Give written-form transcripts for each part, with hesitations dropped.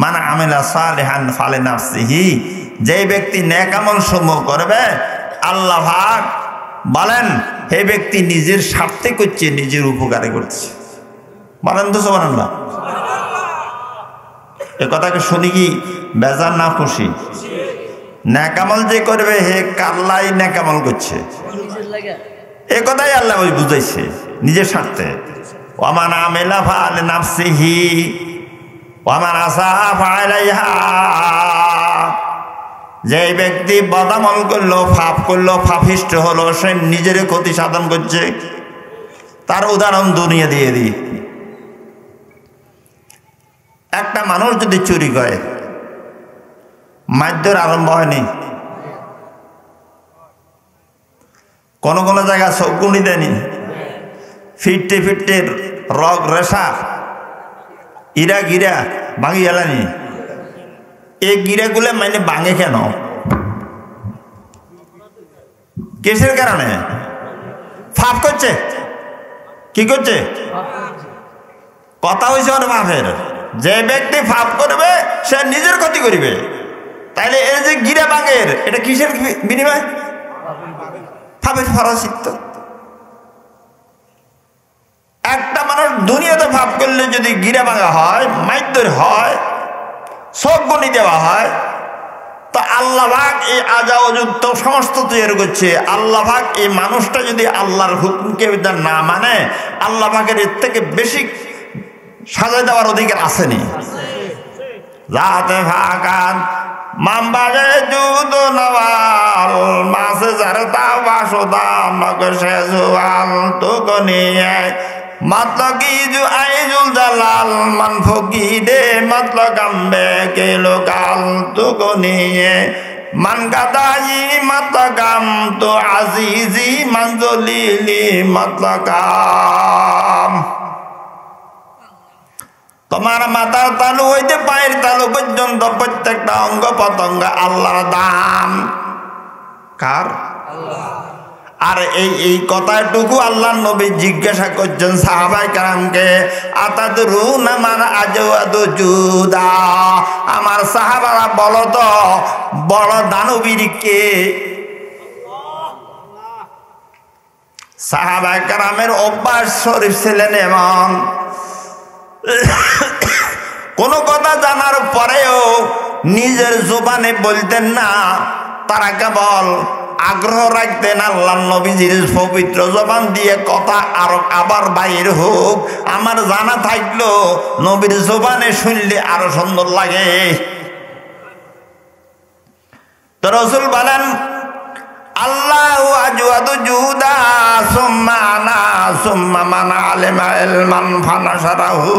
মান আমিলা সালিহান ফালিনাফসিহি, যে ব্যক্তি নেক আমল সমূহ করবে আল্লাহ পাক বলেন এই ব্যক্তি নিজের স্বার্থে করছে, নিজের উপকারে করছে। বলেন তো সুবহানাল্লাহ। এ কথাকে শুনি কি বেজার না খুশি? নেক আমল যে করবে হে কাল্লাই নেক আমল করছে, এ কথাই আল্লাহ বুঝাইছে নিজের স্বার্থে। ওয়ামান আমিলা ফালিনাফসিহি ওয়ামান আসাআ ফাআলাইহা, যে ব্যক্তি বদামল করলো, পাপ করলো, পাপিষ্ঠ হলো, সে নিজের ক্ষতি সাধন করছে। তার উদাহরণ দুনিয়া দিয়ে দিই। একটা মানুষ যদি চুরি করে, মারধর আরম্ভ হয়নি? কোন কোন জায়গায় চৌকুনি দেয়নি? ফিরতে ফিরতে রগ রেশা ইরা গিরা ভাঙি গেলানি। এই গিরাগুলো মানে ভাঙে কেন? কিসের কারণে? পাপ করছে। কি করছে? কথা হয়েছে ওর পাপের। যে ব্যক্তি পাপ করবে সে নিজের ক্ষতি করবে। তাইলে এই যে গিরা ভাঙের, এটা কিসের বিনিময়? পাপের ফরাসিত্ব। একটা মানুষ দুনিয়াতে পাপ করলে যদি গিরা ভাঙা হয়, মাইদর হয়, সব গণি দেওয়া হয়, তো আল্লাহ পাক এই আজা অযুক্ত সমস্ত তৈরি করছে। আল্লাহ পাক এই মানুষটা যদি আল্লাহর হুকুমকে না মানে, আল্লাহ পাকের এর থেকে বেশি সাজা দেওয়ার অধিকার আসেনি। যাতে ভাগান মামবাজে যুদ নওয়াল মাসে জারতা বাসুদা নগশে জুয়াল তুকনিয়ে मतलकी जो आइजुल जलाल मन फकी दे मतलब कम्बे के लोकाल तू को नहीं मन कदाई मतलब कम तो आजीजी मंजोलीली मतलब काम তোমার মাথার তালু হইতে পায়ের তালু পর্যন্ত প্রত্যেকটা অঙ্গ প্রত্যঙ্গ আল্লাহর দান। কার? আল্লাহ। আর এই কথাটুকু আল্লাহ নবী জিজ্ঞাসা করছেন সাহাবায়ে কেরামকে, আতাদরুনা মান আজওয়াদু জুদা, আমার সাহাবারা বলো তো বড় দানবীর কে? সাহাবায়ে কেরামের অভ্যাস শরীফ ছিলেন এমন, কোন কথা জানার পরেও নিজের জবানে বলতেন না। তারা কেবল আগ্রহ রাখতেন আল্লাহ নবীজির পবিত্র জবান দিয়ে কথা আবার বাইর হোক, আমার জানা থাকলো নবীর জবানে শুনলে আরো সুন্দর লাগে। তো রাসূল বলেন আল্লাহু আজওয়াদু জুদা সুম্মা আনা সুম্মা মান আলিমা ইলমান ফানাশারাহু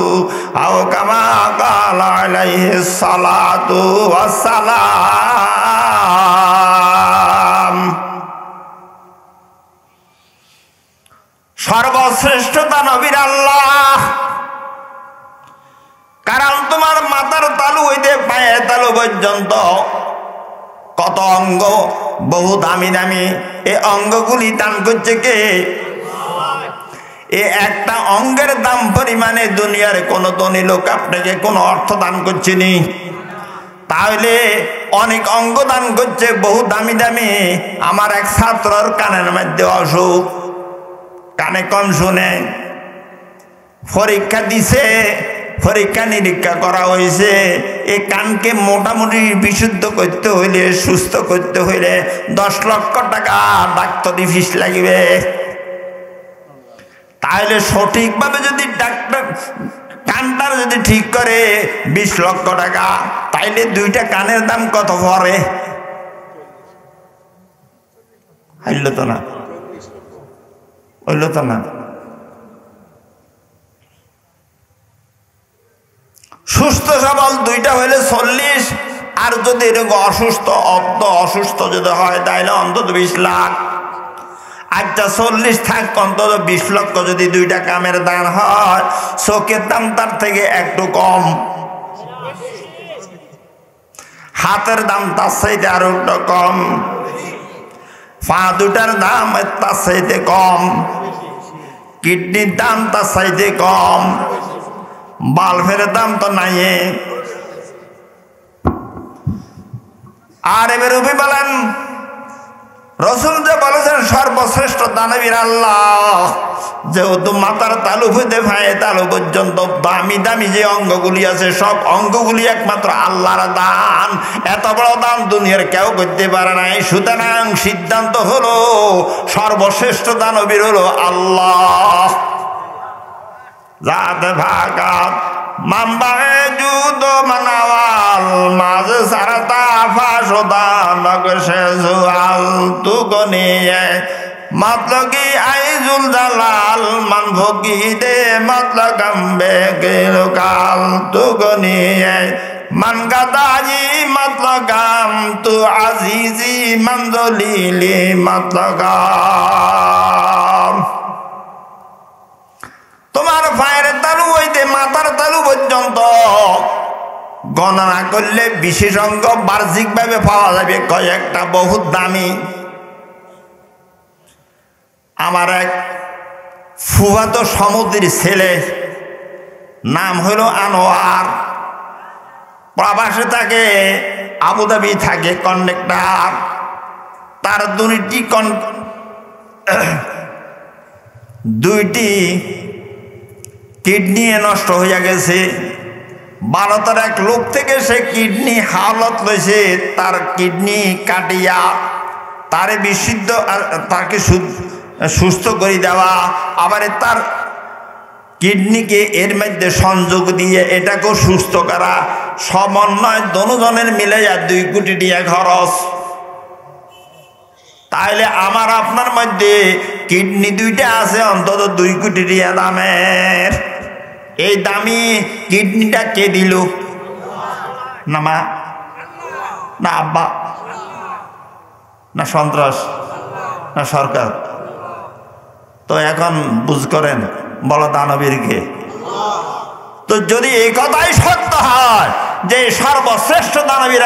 আও কামা ক্বালা আলাইহিস সালাতু ওয়াস সালাম। সর্বশ্রেষ্ঠ দানবীর আল্লাহ, কারণ তোমার মাথার তালু হইতে পায়ের তালু পর্যন্ত কত অঙ্গ, বহু দামি দামি, এই অঙ্গগুলি দান করছে কে? এই একটা অঙ্গের দাম পরিমাণে দুনিয়ার কোন ধনী লোক আপনাকে কোনো অর্থ দান করছেনি। তাহলে অনেক অঙ্গ দান করছে, বহু দামি দামি। আমার এক ছাত্রর কানের মধ্যে অসুখ, কানে কম শুনে, পরীক্ষা দিছে, পরীক্ষা নিরীক্ষা করা হয়েছে, এই কানকে মোটামুটি বিশুদ্ধ করতে হইলে, সুস্থ করতে হইলে 10 লক্ষ টাকা ডাক্তারি ফিস লাগবে। তাহলে সঠিকভাবে যদি ডাক্তার কানটার যদি ঠিক করে 20 লক্ষ টাকা, তাইলে 2টা কানের দাম কত পড়ে? হইল তো না, হইল তো না। সুস্থ সবল 2টা হইলে 40, আর যদি এরকম অসুস্থ অসুস্থ যদি হয় তাহলে অন্তত 20 লাখ। আচ্ছা 40 থাক, অন্তত 20 লক্ষ যদি 2টা কামের দান হয়, চোখের দাম তার থেকে একটু কম, হাতের দাম তার চাইতে আরো একটু কম, পা দুটার দাম তার চাইতে কম, কিডনির দাম তার চাইতে কম, বাল্বের দাম তো নাই, আর এবার রবি বলেন রসুল যে বলেছেন সর্বশ্রেষ্ঠ দানবীর আল্লাহ, যেহেতু মাথার তালু হইতে পায়ে তালু পর্যন্ত দামি দামি যে অঙ্গগুলি আছে সব অঙ্গগুলি একমাত্র আল্লাহর দান। এত বড় দান দুনিয়ার কেউ করতে পারে নাই। সুতরাং সিদ্ধান্ত হলো সর্বশ্রেষ্ঠ দানবীর হলো আল্লাহ। জাতে ভাগাত মাম্বায়ে জুদো মানাওয়াল মাঝ সারাতা ফাসোদা নগশে জুয়াল তুগনিয়ে मतलगी आइजुल दलाल मन भोगी दे मतलगम बेगिल काल तुगनी मन गदाजी मतलगम तू अजीजी मंजलीली मतलगम তোমার পায়ের তালু হইতে মাথার তালু পর্যন্ত গণনা করলে বিশেষ অঙ্গ বাহ্যিকভাবে পাওয়া যাবে কয়েকটা, বহুত দামি। আমার এক ফুফাতো সমুদ্রের ছেলে, নাম হলো আনোয়ার, প্রবাসে থাকে, আবুধাবি থাকে কন্ডাক্টর। তার দুইটি কিডনি নষ্ট হইয়া গেছে। ভারতের এক লোক থেকে সে কিডনি হাওলাত লইছে, তার কিডনি কাটিয়া তারে বিশুদ্ধ তাকে সুস্থ করে দেওয়া, আবার তার কিডনিকে এর মধ্যে সংযোগ দিয়ে এটাকেও সুস্থ করা, সমন্বয় দোনোজনের মিলে 2 কোটি টাকা খরচ। তাইলে আমার আপনার মধ্যে কিডনি 2টা আছে অন্তত 2 কোটি টাকা দামের। এই দামি কিডনিটা কে দিল? না মা, না আব্বা, না সন্ত্রাস, না সরকার? তো এখন বুঝ করেন, বলো দানবীরকে। তো যদি এই কথাই সত্য হয় যে সর্বশ্রেষ্ঠ দানবীর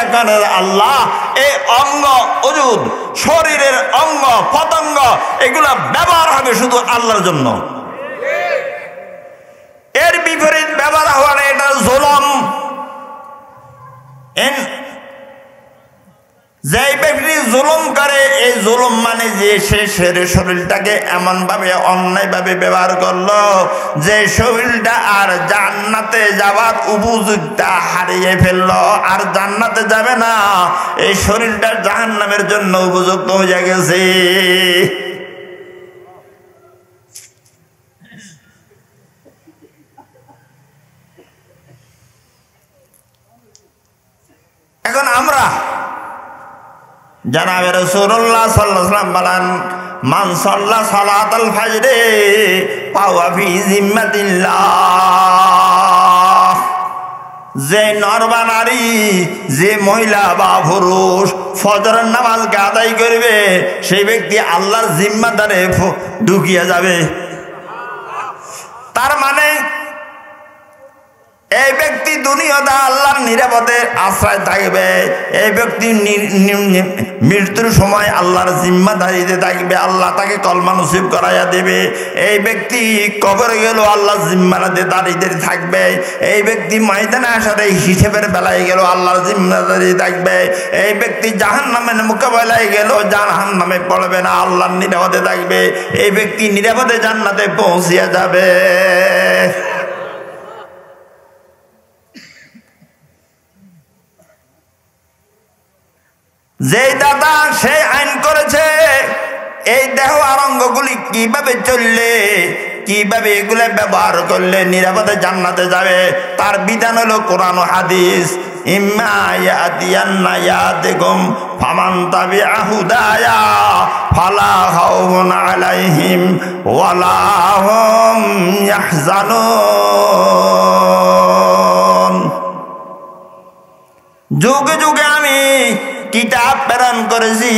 আল্লাহ, এই অঙ্গ ওজুদ শরীরের অঙ্গ পতঙ্গ এগুলা ব্যবহার হবে শুধু আল্লাহর জন্য। এর বিপরীত ব্যবহার হওয়ার এটা জুলুম। যে ব্যক্তি জুলুম করে, এই জুলুম মানে যে সে শরীরটাকে এমন ভাবে অন্যায় ভাবে ব্যবহার করলো যে শরীরটা আর জান্নাতে যাওয়ার উপযুক্তা হারিয়ে ফেললো, আর জান্নাতে যাবে না। এই শরীরটা জাহান্নামের জন্য উপযুক্ত হয়ে গেছে। এখন আমরা জানাবে রাসূলুল্লাহ সাল্লাল্লাহু আলাইহি ওয়াসাল্লাম বলেন, মান সাল্লা সালাতাল ফাজরে পাওয়া ফি জিম্মাতিল্লাহ। যে নর বা নারী, যে মহিলা বা পুরুষ ফজরের নামাজকে আদায় করবে, সেই ব্যক্তি আল্লাহর জিম্মাদারে ঢুকিয়া যাবে। তার মানে এই ব্যক্তি দুনিয়াতে আল্লাহর নিরাপদে আশ্রয় থাকবে। এই ব্যক্তি মৃত্যুর সময় আল্লাহর জিম্মাদারিতে থাকবে, আল্লাহ তাকে কলমা নসিব করাইয়া দেবে। এই ব্যক্তি কবরে গেল আল্লাহর জিম্মাদারিতে থাকবে। এই ব্যক্তি ময়দানে আসারে হিসেবের বেলায় গেল আল্লাহর জিম্মাদারি থাকবে। এই ব্যক্তি জাহান্নামের মোকাবেলায় গেল জাহান্নামে পড়বে না, আল্লাহর নিরাপদে থাকবে। এই ব্যক্তি নিরাপদে জান্নাতে পৌঁছিয়া যাবে। যে দাদা সেই আইন করেছে এই দেহ আর অঙ্গগুলি কিভাবে চললে, কিভাবে এগুলো ব্যবহার করলে নিরাপদে জান্নাতে যাবে, তার বিধান হলো কোরআন ও হাদিস। ইম্মা ইয়াতিয়ান্না ইয়াতিকুম ফামান তাবিআ হুদায়া ফালা খাউফুন আলাইহিম ওয়ালা হুম ইয়াহজানুন। যুগে যুগে আমি কিতাব প্রেরণ করেছি,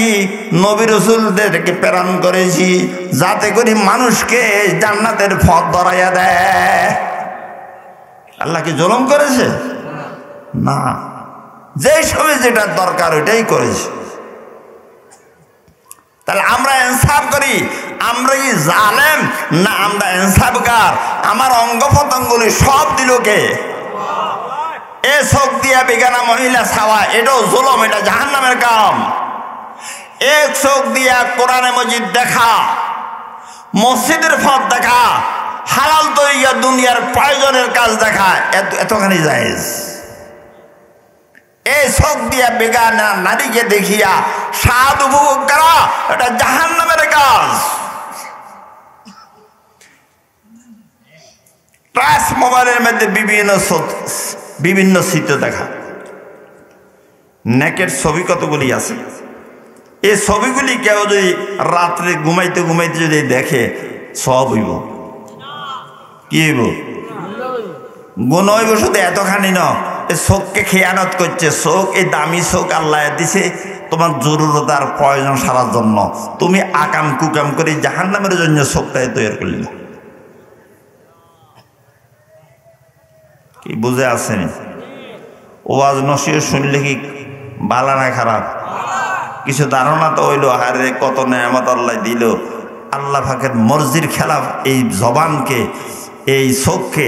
নবী রাসূলদেরকে প্রেরণ করেছি, যাতে করে মানুষকে জান্নাতের পথ ধরাইয়া দেয়। আল্লাহ কি জুলুম করেছে? না, যে সময় যেটা দরকার ওইটাই করেছে। তাহলে আমরা ইনসাফ করি, আমরা কি জালেম না আমরা ইনসাফকার? আমার অঙ্গ প্রত্যঙ্গগুলি সব দিল কে? এ চোখ দিয়া বেগানা মহিলা ছাওয়া, এটাও জুলুম, এটা জাহান্নামের কাম। এক চোখ দিয়া কোরআনে মজিদ দেখা, মসজিদের পথ দেখা, হালাল তরিকা দুনিয়ার প্রয়োজনের কাজ দেখা, এতখানি জায়েজ। এই চোখ দিয়া বেগানা নারীকে দেখিয়া স্বাদ উপভোগ করা, এটা জাহান্নামের কাজ। টাচ মোবাইলের মধ্যে বিভিন্ন চিত্র দেখা, নেকের ছবি কতগুলি আছে। এই ছবিগুলি কেউ যদি রাত্রে ঘুমাইতে ঘুমাইতে যদি দেখে, সব হইব, কি হইব, গুণ হইব। শুধু এতখানি ন, এই চোখকে খেয়ানত করছে। চোখ, এই দামি চোখ আল্লাহ দিছে তোমার জরুরত আর প্রয়োজন সারার জন্য। তুমি আকাম কুকাম করে জাহান্নামের জন্য চোখটাই তৈরি করলে, কি বুঝে আসেনি? ওয়াজ নসিহত শুনলে কি ভালো না খারাপ? কিছু ধারণা তো হইলো, আরে কত নেয়ামত আল্লাহ দিল। আল্লাহ পাকের মর্জির খেলাফ এই জবানকে, এই চোখকে,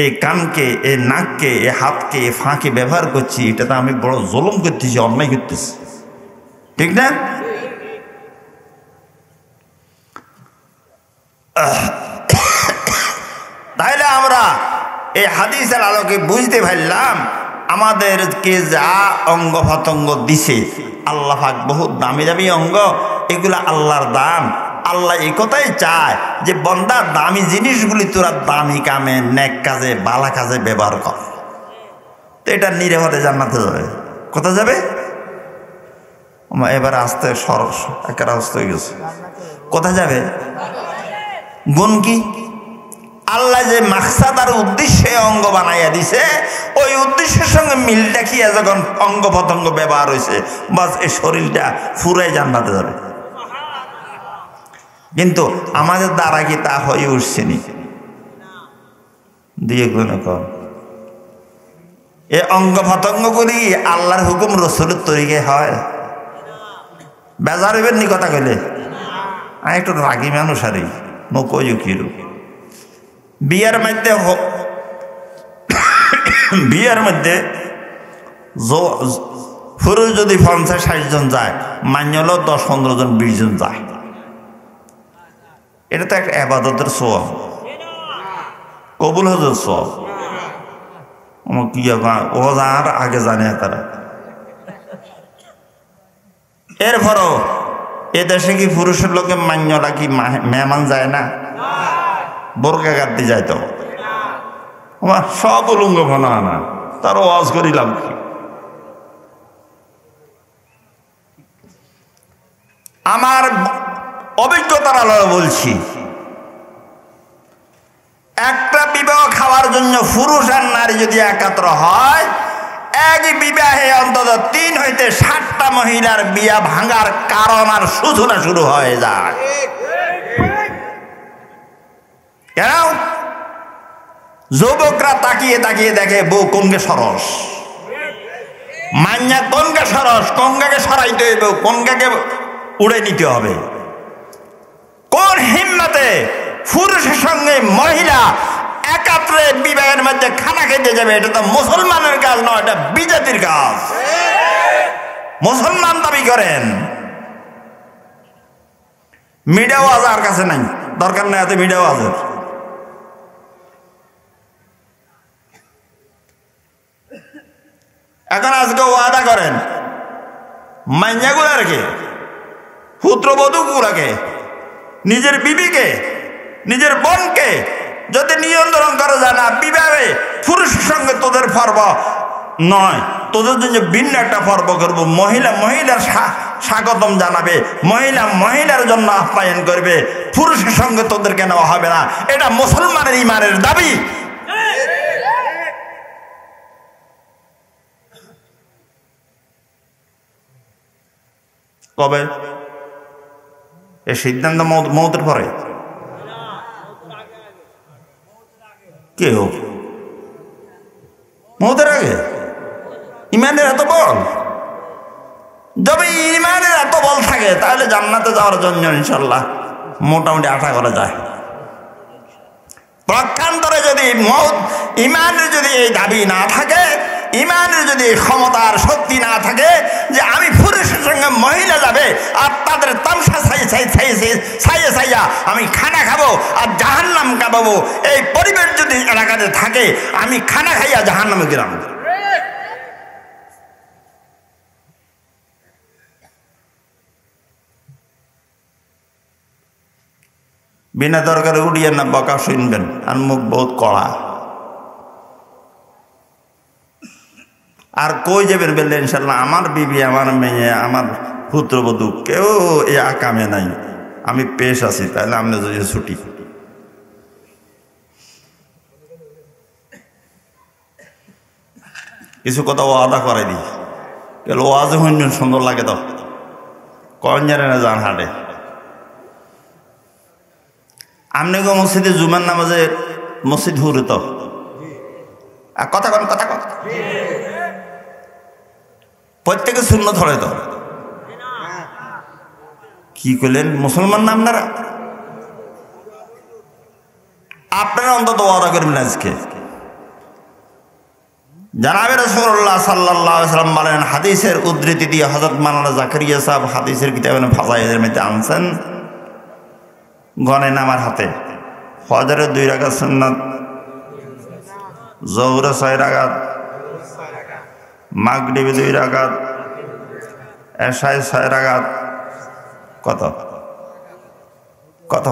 এই কানকে, এই নাককে, এই হাতকে, এই ফাঁকে ব্যবহার করছি, এটা তো আমি বড় জুলুম করতেছি, অন্যায় করতেছি, ঠিক না? তাইলে আমরা এই হাদিসের আলোকে বুঝতে পারলাম, আমাদেরকে যা অঙ্গ প্রত্যঙ্গ দিছে আল্লাহ পাক, বহুত দামি দামি অঙ্গ, এগুলা আল্লাহর দান। আল্লাহ এই কথাই চায় যে বন্দা দামি জিনিসগুলি তোরা দামি কামে, নেক কাজে, বালা কাজে ব্যবহার কর। তো এটা নিরাপদে জান্নাতে যাবে। কোথায় যাবে? এবার আসতে সরস একটা আসতে হয়ে গেছে। কোথায় যাবে? গুণ কি? আল্লাহ যে মাকসাদ আর উদ্দেশ্যে অঙ্গ বানাইয়া দিছে, ওই উদ্দেশ্যের সঙ্গে মিল দেখিয়া যখন অঙ্গ প্রত্যঙ্গ ব্যবহার হয়েছে, বাস এই শরীরটা ফুরাই জান্নাতে যাবে। কিন্তু আমাদের দ্বারা কি তা হয়ে উঠছে নি? দিয়ে গুণে কর এ অঙ্গ প্রত্যঙ্গগুলি আল্লাহর হুকুম রসুলের তরিকে হয়। বেজার হইবেন নি কথা কইলে? আমি একটু রাগি মানুষ আরে নকই কিরু বিয়ের মধ্যে পুরুষ যদি 50-60 জন যায়, মান্য হলো 10-15 জন 20 জন যায়। এটা তো একটা আবাদতের সওয়াব, কবুল হজর সওয়াব। কি ও যার আগে জানে তারা। এরপরও এ দেশে কি পুরুষের লোকে মান্যরা কি মেহমান যায় না? বোরকা গাদ্দি যায় তো আমার সব উলঙ্গ ভানা না, তার ওয়াজ করিলাম কি? আমার অভিজ্ঞতার আলোয় বলছি, একটা বিবাহ খাওয়ার জন্য পুরুষ আর নারী যদি একাত্র হয়, এক বিবাহে অন্তত 3 হইতে 7টা মহিলার বিয়া ভাঙার কারণ আর সূচনা শুরু হয়ে যায়। কেন? যুবকরা তাকিয়ে তাকিয়ে দেখে বউ কোনকে সরস, মান্যা কোনকে সরস, কোনকে সরাইতে হইবে, কোনকে উড়ে নিতে হবে। কোন হিম্মতে পুরুষের সঙ্গে মহিলা একাত্রে বিবাহের মধ্যে খানা খেতে যাবে? এটা তো মুসলমানের কাজ নয়, এটা বিজাতির কাজ। মুসলমান দাবি করেন, মিডিয়া ওয়াজ আর কাছে নাই, দরকার নাই এত মিডিয়া ওয়াজের। এখন আজকে ওয়াদা করেন মাইয়াগুলারকে, পুত্রবধূগুলাকে, নিজের বিবিকে, নিজের বোনকে যদি নিয়ন্ত্রণ করা যায় না, বিবাহে পুরুষের সঙ্গে তোদের পর্ব নয়, তোদের জন্য ভিন্ন একটা পর্ব করবো। মহিলার স্বাগতম জানাবে, মহিলার জন্য আপ্যায়ন করবে, পুরুষের সঙ্গে তোদের কেন হবে না? এটা মুসলমানের ইমানের দাবি। কবে এই সিদ্ধান্ত? মৌতের পরে? কেউ মৌতের আগে? ইমানের এত বল? যদি ইমানের এত বল থাকে তাহলে জান্নাতে যাওয়ার জন্য ইনশাল্লাহ মোটামুটি আশা করা যায়। পক্ষান্তরে যদি মৌত ইমানের যদি এই দাবি না থাকে ইমানের যদি ক্ষমতার শক্তি না থাকে যে আমি পুরুষের সঙ্গে মহিলা যাবে আর তাদের তামসা ছাইয়ে ছাইয়া আমি খানা খাবো আর জাহান্নাম কাঁপাবো, এই পরিবেশ যদি এলাকাতে থাকে আমি খানা খাইয়া জাহান্নামে গেলাম। বিনা দরকারে উড়িয়ে না বকা শুনবেন, আর মুখ বহুত কড়া। আর কই যাবেন বললেন ইনশাল্লাহ আমার বিবি, আমার মেয়ে, আমার পুত্রবধূ কেউ এই আকামে নাই, আমি পেশ আছি, তাহলে আমরা যদি ছুটি। কিছু কথা ওয়াদা করাই দিই, ওয়াজ হইন সুন্দর লাগে তো কন জানে না যান হাটে। আপনি গো মসজিদে জুমার নামাজে মসজিদ হুরে তো কথা কন, কথা কন, প্রত্যেকে শূন্য ধরে তো কি করলেন মুসলমান না আপনারা? আপনারা অন্তত ওয়াদা করবেন আজকে। জানাবে রাসূলুল্লাহ সাল্লাল্লাহু আলাইহি ওয়াসাল্লাম বলেন, হাদিসের উদ্ধৃতি দিয়ে হযরত মাওলানা জাকারিয়া সাহেব হাদিসের কিতাবে ফাজাইলের মধ্যে আনছেন, গণেন আমার হাতে, ফজরের 2 রাকাত সুন্নাত, যোহরে 6 রাকাত, মাগরিবে 2 রাকাত, এশায় 6 রাকাত, কত কত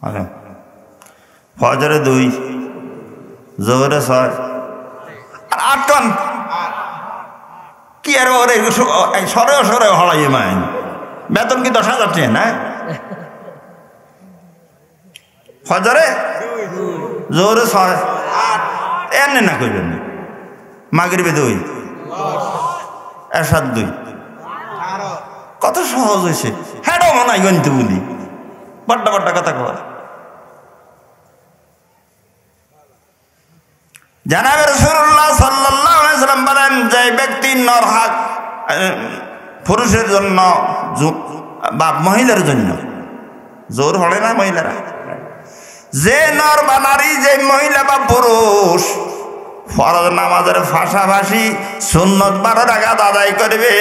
মানে ফজরে 2, যোহরে 6 আর 8 কন কি আর ওরে সরে সরে হলাই মাইন বেতন কি 10,000 টাকা না? ফজরে 2, যোহরে 6, এনে না কইবেন, মাগরিবে 2, এশার 2, কত সহজ হয়েছে। হ্যাঁ মনে হয় গণিত বলি বড্ডা বড্ডা কথা কয়। জানাবে রাসূলুল্লাহ সাল্লাল্লাহু আলাইহি ওয়াসাল্লাম বলেন, যে ব্যক্তি নরহাক পুরুষের জন্য বা মহিলার জন্য, জোর হলে না মহিলারা, যে নর বা নারী, যে মহিলা বা পুরুষ ফরজ নামাজের পাশাপাশি সুন্নত 12 রাকাত আদায় করবে,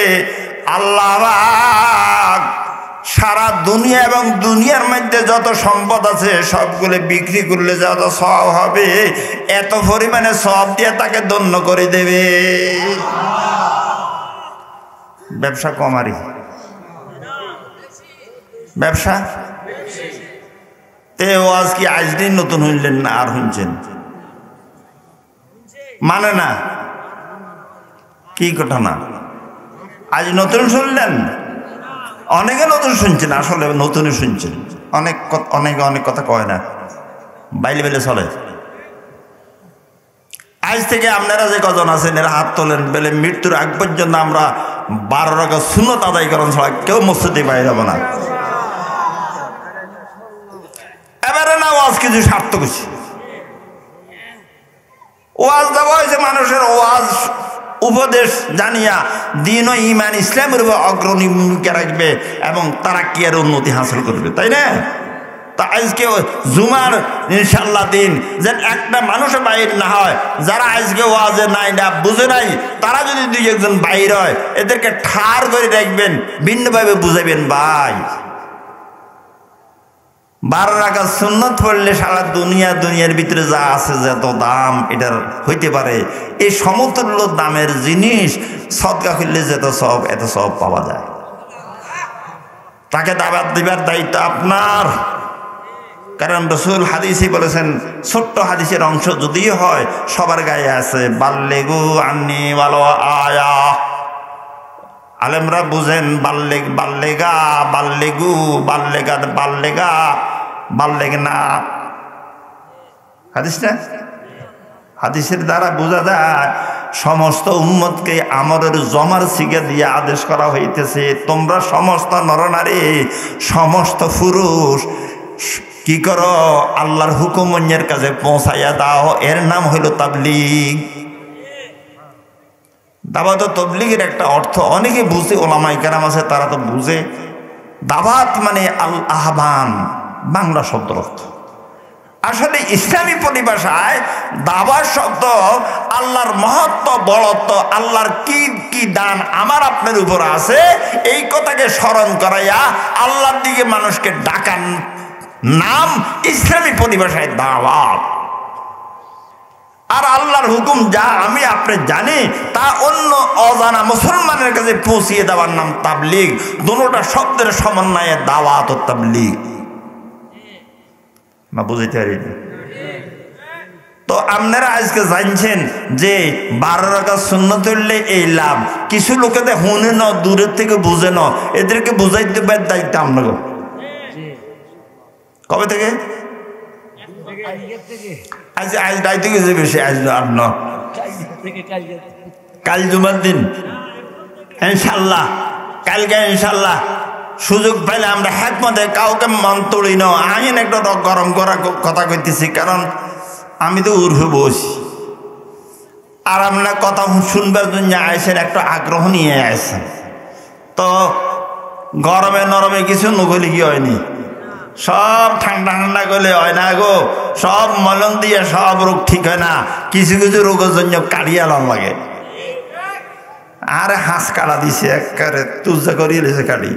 আল্লাহ পাক সারা দুনিয়া এবং দুনিয়ার মধ্যে যত সম্পদ আছে সবগুলো বিক্রি করলে যত সওয়াব হবে এত পরিমাণে সওয়াব দিয়ে তাকে ধন্য করে দেবে। ব্যবসা কমারি, ব্যবসা তে ওয়াজ কি আজ দিন নতুন হইলেন না আর শুনছেন? মানে না কি ঘটনা, আজ নতুন শুনলেন? অনেকে নতুন শুনছেন, আসলে নতুনই শুনছেন, অনেকে অনেক কথা কয় না, বাইলে বেলে চলে। আজ থেকে আপনারা যে কজন আছেন এরা হাত তোলেন, বেলে মৃত্যুর আগ পর্যন্ত আমরা 12 রাকাত সুন্নত আদায় করেন ছাড়া কেউ মসজিদে বাইরে যাব না। এবারে না ওয়াজ কিছু সার্থক হয়েছে, ওয়াজ দেওয়া হয়েছে মানুষের ওয়াজ উপদেশ জানিয়া দিন ও ইমান ইসলামের উপর অগ্রণী ভূমিকা রাখবে এবং তারা কি আর উন্নতি হাসিল করবে, তাই না? তা আজকে জুমার ইনশাল্লাহ দিন যেন একটা মানুষও বাইর না হয়, যারা আজকে ওয়াজে নাই না বুঝে নাই তারা যদি 2-1 বাইর হয় এদেরকে ঠার করে রাখবেন, ভিন্নভাবে বুঝাবেন। ভাই 12 রাকাত সুন্নত পড়লে সারা দুনিয়ার ভিতরে যা আছে যত দাম এটার হইতে পারে, এই সমতুল্য দামের জিনিস সদকা করলে যত সব এত সব পাওয়া যায়। তাকে দাওয়াত দিবার দায়িত্ব আপনার, কারণ রাসূল হাদিসে বলেছেন, ছোট্ট হাদিসের অংশ যদিও হয় সবার গায়ে আছে, বাল্লিগু আন্নি ওয়ালাউ আয়া। আলেমরা বুঝেন বাল্লেগ, বাল্লেগা, বাল্লেগু, বাল্লেগা, বাল্লেগা, বাল্লেগ না। হাদিস না, হাদিসের দ্বারা বোঝা যায় সমস্ত উম্মতকে আমরের জমার শিখে দিয়ে আদেশ করা হইতেছে, তোমরা সমস্ত নরনারী, সমস্ত পুরুষ কি করো, আল্লাহর হুকুম অন্যের কাছে পৌঁছাইয়া দাও। এর নাম হইল তাবলীগ। দাওয়াত তবলিগের একটা অর্থ অনেকে বুঝে, ওলামায়ে কেরাম আছে তারা তো বুঝে। দাওয়াত মানে আল আহবান, বাংলা শব্দ অর্থ। আসলে ইসলামী পরিভাষায় দাওয়াত শব্দ আল্লাহর মহত্ব, বড়ত্ব, আল্লাহর কি কি দান আমার আপনার উপর আছে এই কথাকে স্মরণ করাইয়া আল্লাহর দিকে মানুষকে ডাকার নাম ইসলামী পরিভাষায় দাওয়াত। আর আল্লাহর হুকুম যা আমি আপনি জানি তা অন্য অজানা মুসলমানের কাছে পৌঁছিয়ে দেওয়ার নাম তাবলীগ। দুটোটা শব্দের সমন্বয়ে দাওয়াত ও তাবলীগ। না বুঝাইতে পারিনি? তো আপনারা আজকে জানছেন যে 12 রাকাত সুন্নত হইলে এই লাভ। কিছু লোকেদের শুনে ন, দূরের থেকে বুঝে ন, এদেরকে বুঝাইতে পারে দায়িত্ব আপনাকে। কবে থেকে? আজ আজ দায়িত্ব গেছে বেশি। আজ আপনার কাল জুমার দিন ইনশাল্লাহ, কালকে ইনশাল্লাহ সুযোগ পাইলে আমরা হেকমতে কাউকে মন তুলি না। আইন একটা গরম করা কথা কইতেছি, কারণ আমি তো উর্ফে বসি। আর আপনার কথা শুনবার জন্য আইসেন, একটা আগ্রহ নিয়ে আসেন। তো গরমে নরমে কিছু নগলি কি হয়নি, সব ঠান্ডা ঠান্ডা করলে হয় না গো। সব মলম দিয়ে সব রোগ ঠিক হয় না, কিছু কিছু রোগের জন্য কাড়িয়ে আলাম লাগে। আরে হাঁস কাটা দিছে একেবারে তুজা করিয়ে দিয়েছে কাটি,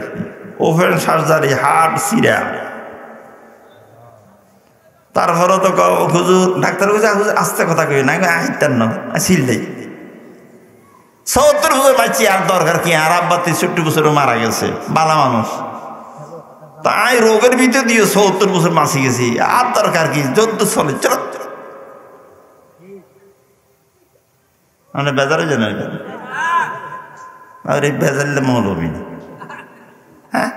ওপেন সার্জারি, হার্ট সিরা। তারপরে তো হুজুর ডাক্তার হুজুর আস্তে কথা কই না, আইতার না সিলটাই ৭০ বছর বাঁচি, আর দরকার কি? আর আব্বা ৬৩ বছরে মারা গেছে, বালা মানুষ। তাই রোগের ভিতর দিয়ে ৭০ বছর বাঁচি গেছি, আর দরকার কি? যত চলে চল মানে বেজারে জানে আর এই বেজারলে মৌলবী। হ্যাঁ,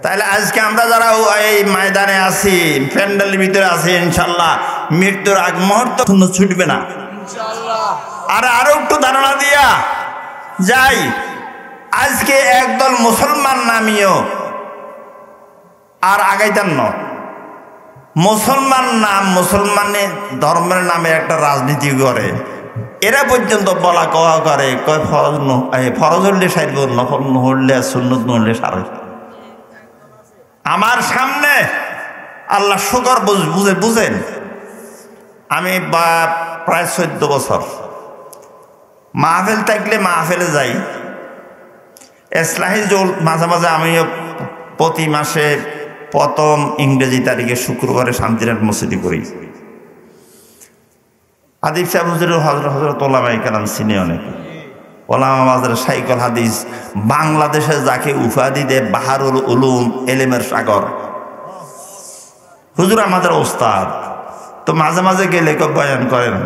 তাহলে আজকে আমরা যারা এই ময়দানে আছি, প্যান্ডেলের ভিতরে আছি, ইনশাল্লাহ মৃত্যুর আগ মুহূর্ত ছুটবে না। আর আরো একটু ধারণা দিয়া যাই, আজকে একদল মুসলমান নামিও আর আগাইতেন না। মুসলমান নাম, মুসলমানের ধর্মের নামে একটা রাজনীতি করে। এরা পর্যন্ত বলা কওয়া করে, কয় ফরজ হলে সাইড, নফল নহলে সুন্নত নহলে সারে। আমার সামনে আল্লাহ শুকর বুঝেন, আমি প্রায় 14 বছর মাহফিল থাকলে মাহফিলে যাই। ইসলাহি জোল মাঝে মাঝে আমিও প্রতি মাসে প্রথম ইংরেজি তারিখে শুক্রবারে শান্তিনাথ মসজিদে করি। আদিব সাহেব হুজুর হযরত ওলামায়ে কেরাম চিনে অনেকে। ওলামা মাযহার শাইখুল হাদিস, বাংলাদেশে যাকে উপাধি দেয় বাহারুল উলুম, এলেমের সাগর, হুজুর আমাদের ওস্তাদ। তো মাঝে মাঝে গেলে বয়ান করেন,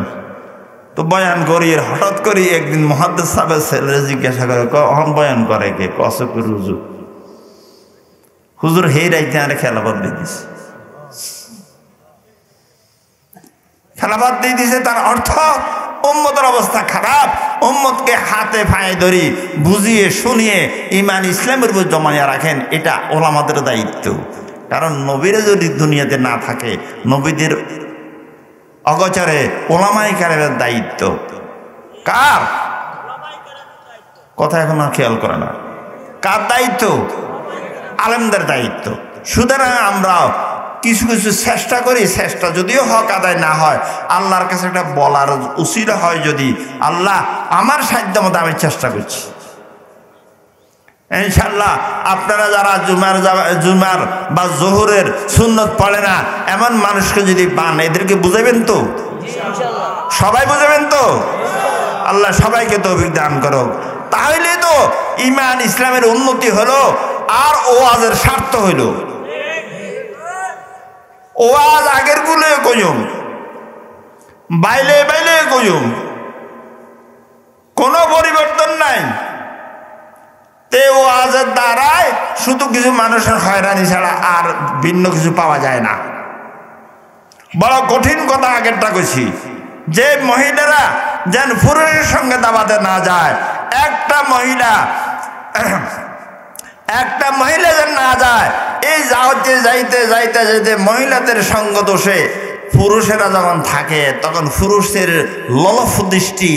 তো বয়ান করি। হঠাৎ করে একদিন মুহাদ্দিস সাহেবের ছেলেরা জিজ্ঞাসা করে, অহন বয়ান করে কে? কসকুর হুজুর। হুজুর হেই রাইতে আরে খেলাবাদ দিয়ে দিছে, খেলাবাদ দিয়ে দিছে। তার অর্থ উম্মতের অবস্থা খারাপ। উম্মতকে হাতে পায়ে ধরি বুঝিয়ে শুনিয়ে ইমান ইসলামের উপর জমাইয়া রাখেন, এটা ওলামাদের দায়িত্ব। কারণ নবীরা যদি দুনিয়াতে না থাকে, নবীদের অগোচরে ওলামায়ে কেরামের দায়িত্ব কার? কথা এখন আর খেয়াল করে না। কার দায়িত্ব? আলেমদের দায়িত্ব। সুতরাং আমরা কিছু কিছু চেষ্টা করি, চেষ্টা যদিও হক আদায় না হয়, আল্লাহর কাছে একটা বলার উচিত হয়, যদি আল্লাহ আমার সাধ্য মতো আমি চেষ্টা করছি। ইনশাল্লাহ আপনারা যারা জুমার বা জোহরের সুন্নত পড়ে না এমন মানুষকে যদি পান, এদেরকে বুঝাবেন তো? সবাই বুঝাবেন তো? আল্লাহ সবাইকে তৌফিক দান করুক। তাহলে তো ঈমান ইসলামের উন্নতি হলো, আর ওয়াজের স্বার্থ হইল। ওয়াজ আগের গুলো কইম, বাইলে বাইলে কইম, কোনো পরিবর্তন নাই। তে ওয়াজের দ্বারায় শুধু কিছু মানুষের হয়রানি ছাড়া আর ভিন্ন কিছু পাওয়া যায় না। বড় কঠিন কথা আগেরটা কইছি, যে মহিলারা যেন পুরুষের সঙ্গে দাবাতে না যায়। একটা মহিলা যেন না যায়। এই যাইতে মহিলাদের সঙ্গ দোষে পুরুষেরা যখন থাকে, তখন পুরুষের লোলভ দৃষ্টি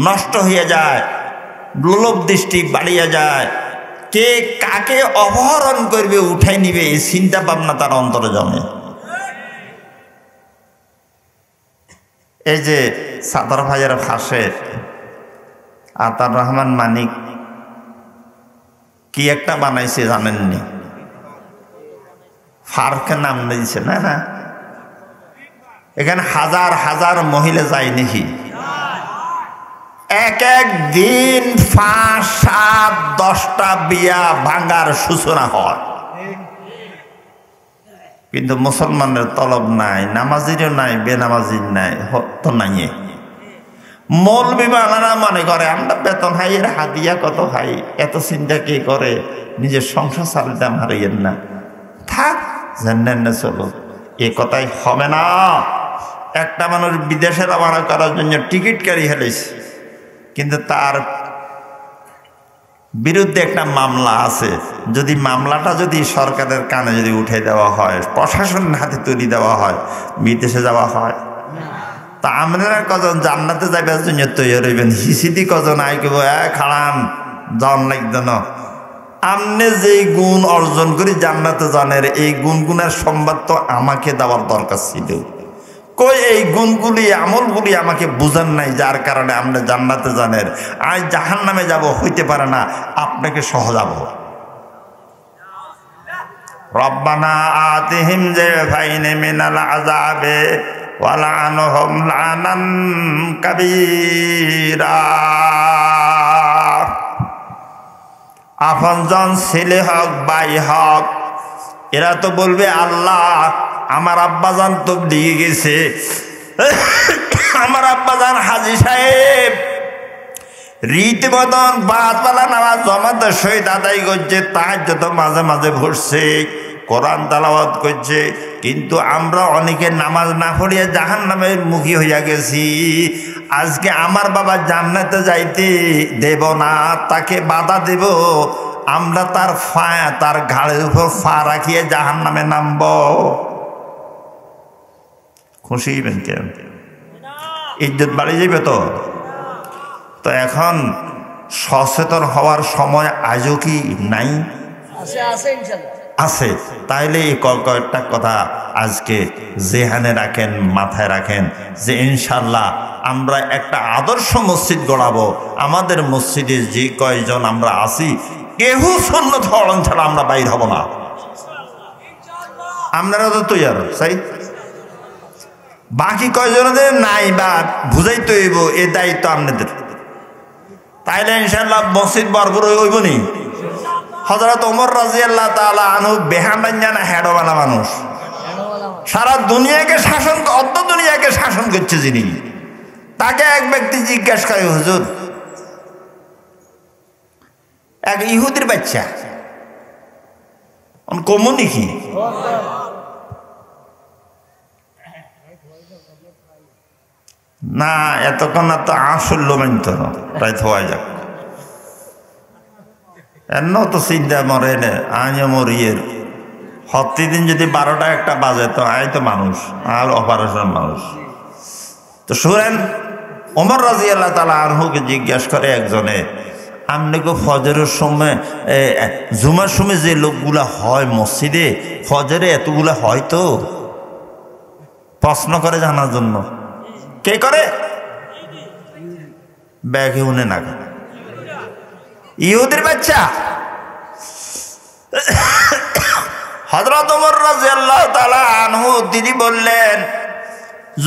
নষ্ট হয়ে যায়, লোলভ দৃষ্টি বাড়িয়ে যায়। কে কাকে অপহরণ করবে, উঠাই নিবে, এই চিন্তা ভাবনা তার অন্তরে জমে। এই যে সাদর ভাইয়ের ফাঁসে আতার রহমান মানিক কি একটা বানাইছে জানেননি? ফারকে নাম দিয়েছে না না, এখানে হাজার হাজার মহিলা যায় নাকি? এক এক দিন 5, 7, 10টা বিয়া ভাঙার সূচনা হয়, কিন্তু মুসলমানের তলব নাই, নামাজিরও নাই, বেনামাজির নাই, তো নাই। মৌলবি বাঙানা মনে করে আমরা বেতন হাই, এর হাতিয়া কত হাই, এত চিন্তা কে করে, নিজের সংসার চালিয়ে হারিয়েন না, থাক জানেন না চলো। এ কথাই হবে না। একটা মানুষ বিদেশে রওনা করার জন্য টিকিট কাটি ফেলেছে, কিন্তু তার বিরুদ্ধে একটা মামলা আছে। যদি মামলাটা যদি সরকারের কানে যদি উঠে দেওয়া হয়, প্রশাসনের হাতে তুলে দেওয়া হয়, বিদেশে যাওয়া হয়। তা আপনারা কজন জান্নাতে যাইবার জন্য তৈরি হইবেন, হিসিদি কজন আই কেব খাড়ান জন লাগবে না। আপনি যেই গুণ অর্জন করি জান্নাতে জানের, এই গুণগুণের সম্বাদ তো আমাকে দেওয়ার দরকার ছিল। কই এই গুণগুলি আমলগুলি আমাকে বুঝান নাই, যার কারণে আপনি জান্নাতে জানের, আজ জাহান্নামে যাব হইতে পারে না, আপনাকে সহ যাব। রব্বানা আতিহিম যায়ফাইনি মিনাল আযাবে ওয়ালআনহুম লানান কাবীরা। আপনজন ছেলে হোক ভাই হোক, এরা তো বলবে আল্লাহ আমার আব্বাজান তো দিয়ে গেছে, আমার আব্বাজান হাজী সাহেব রীতিমতন 5 বেলা নামাজ জামাতের সহিত আদায় করছে, তাহাজ্জুদ মাঝে মাঝে পড়ছে, কোরআন তেলাওয়াত করছে, কিন্তু আমরা অনেকে নামাজ না পড়িয়া জাহান্নামের মুখী হইয়া গেছি। আজকে আমার বাবা জান্নাতে যাইতে দেব না, তাকে বাধা দেব, আমরা তার ঘাড়ের উপর ফা রাখিয়ে জাহান্নামে নামব। খুশি হইবেন কেন? ইজ্জত বাড়ি যাবে তো। তো এখন সচেতন হওয়ার সময় আজও কি নাই? আছে। তাইলে এই কয়েকটা কথা আজকে জেহানে রাখেন, মাথায় রাখেন, যে ইনশাল্লাহ আমরা একটা আদর্শ মসজিদ গড়াবো। আমাদের মসজিদে যে কয়জন আমরা আছি, কেহ সুন্নত ফরজ ছাড়া আমরা বাইর হব না। আপনারা তো তৈরি চাই, বাকি কয়জনদের নাই বা বুঝাইতে হইব, এ দায়িত্ব আপনাদের। তাইলে ইনশাল্লাহ মসজিদ ভরপুর হইব নি। হযরত ওমর রাদিয়াল্লাহু তাআলা আনহু বেহামান্না হেডওয়ালা মানুষ, সারা দুনিয়াকে শাসন, অর্ধ দুনিয়াকে শাসন করছে যিনি। তাকে এক ব্যক্তি জিজ্ঞাসা করে, হুজুর এক ইহুদির বাচ্চা কমনি কি? না এতক্ষণ তো আসল মানত না, তাই থোয়া যাক। এন তো চিন্তা মরে নে, আমিও মরিয়ের প্রতিদিন যদি 12টা 1টা বাজে, তো আই তো মানুষ আর অপারেশন মানুষ। তো শুনেন, ওমর রাদিয়াল্লাহু তাআলা আনহুকে জিজ্ঞাসা করে একজনে, আপনি গো ফজরের সময় জুমার সময় যে লোকগুলা হয় মসজিদে, ফজরে এতগুলা হয় তো? প্রশ্ন করে জানার জন্য। কে করে? ব্যাগে উনে না, ইহুদির বাচ্চা। হযরত ওমর রাদিয়াল্লাহু তাআলা আনহু তিনি বললেন,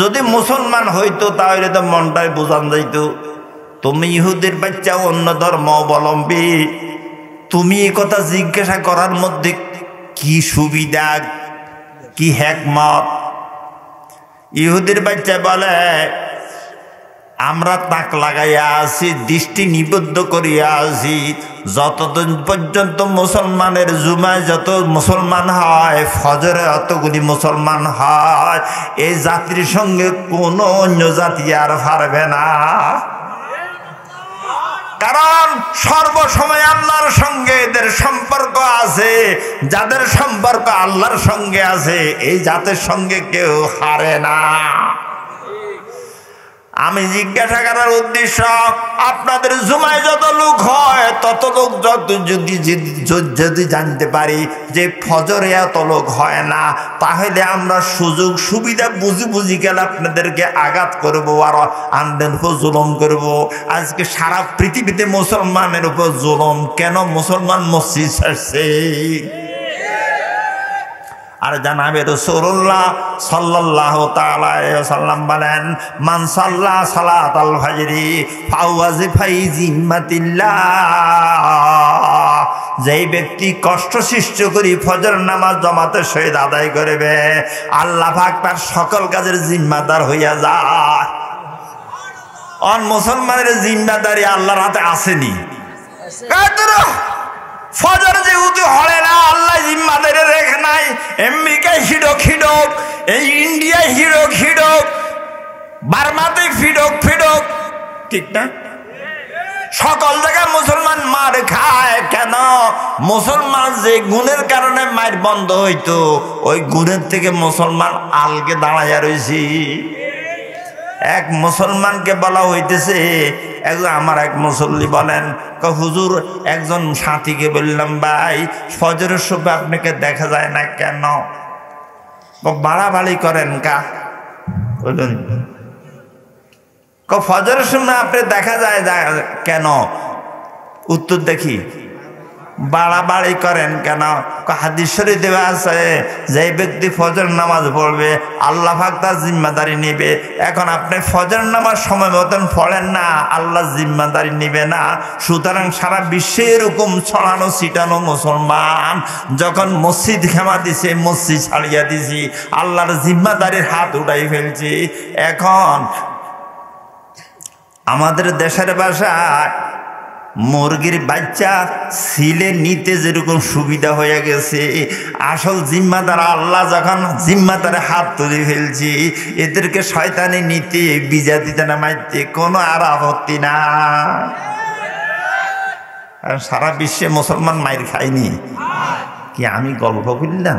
যদি মুসলমান হইতো তাহলে তো মনটাই বোঝান যাইত। তুমি ইহুদির বাচ্চা, অন্য ধর্ম অবলম্বী, তুমি এই কথা জিজ্ঞাসা করার মধ্যে কি সুবিধা, কি হিকমত? ইহুদির বাচ্চা বলে, আমরা তাক লাগাইয়া আছি, দৃষ্টি নিবদ্ধ করিয়া আছি, যতদিন পর্যন্ত মুসলমানের জুমায় যত মুসলমান হয়, ফজরে অতগুলি মুসলমান হয়, এই জাতির সঙ্গে কোনো অন্য জাতি আর পারবে না। কারণ সর্বসময় আল্লাহর সঙ্গে এদের সম্পর্ক আছে। যাদের সম্পর্ক আল্লাহর সঙ্গে আছে, এই জাতের সঙ্গে কেউ হারে না। আমি জিজ্ঞাসা করার উদ্দেশ্য, আপনাদের জুমায় যত লোক হয় তত লোক যদি জানতে পারি যে ফজরে এত লোক হয় না, তাহলে আমরা সুযোগ সুবিধা বুঝি গেলে আপনাদেরকে আঘাত করবো আর আমাদের উপর জুলুম করবো। আজকে সারা পৃথিবীতে মুসলমানের উপর জুলুম কেন? মুসলমান মসজিদ ছাড়ছে। আর জানাবে রাসূলুল্লাহ সাল্লাল্লাহু তাআলা আলাইহি ওয়াসাল্লাম বলেন, মান সাল্লা সালাতাল ফাজরি ফাওয়াজি ফাইজিম্মাতিল্লাহ, যেই ব্যক্তি কষ্ট সৃষ্টি করি ফজর নামাজ জামাতের সহিত আদায় করবে, আল্লাহ পাক তার সকল কাজের জিম্মাদার হইয়া যায়। অন মুসলমানের জিম্মাদারি আল্লাহর হাতে আসেনি। ফজর যেহেতু হলে না, আল্লাহ জিম্মাদারি রেখে নাই। আমেরিকায় হিডক, এই ইন্ডিয়ায় হিডক, বার্মাতে ফিডক, ঠিক না? সকল জায়গায় মুসলমান মার খায় কেন? মুসলমান যে গুণের কারণে মার বন্ধ হইতো, ওই গুণের থেকে মুসলমান আলগে দাঁড়াইয়া রয়েছি। এক মুসলমানকে বলা হইতেছে, আমার এক মুসল্লি বলেন, হুজুর একজন সাথীকে বললাম, ভাই ফজরের সময় আপনাকে দেখা যায় না কেন? বাড়াবাড়ি করেন কা? বলুন, ফজরের সময় আপনি দেখা যায় কেন? উত্তর দেখি, বাড়াবাড়ি করেন কেন? হাদিস শরীফে দেওয়া আছে, যে ব্যক্তি ফজর নামাজ পড়বে আল্লাহ পাক তার জিম্মাদারি নেবে। এখন আপনি ফজর নামাজ সময় মতন পড়েন না, আল্লাহ জিম্মাদারি নেবে না। সুতরাং সারা বিশ্বে এরকম ছড়ানো ছিটানো মুসলমান যখন মসজিদ খেমা দিছে, মসজিদ ছাড়িয়া দিছি, আল্লাহর জিম্মাদারির হাত উঠাই ফেলছি। এখন আমাদের দেশের ভাষায় মুরগির বাচ্চা ছিলে নিতে যেরকম সুবিধা হয়ে গেছে, আসল জিম্মাদার আল্লাহ যখন জিম্মাদারে হাত তুলে ফেলছি, এদেরকে শয়তানি নিতে বিজা দিতে না মারতে কোনো আর আপত্তি না। সারা বিশ্বে মুসলমান মাইর খায়নি কি? আমি গল্প করলাম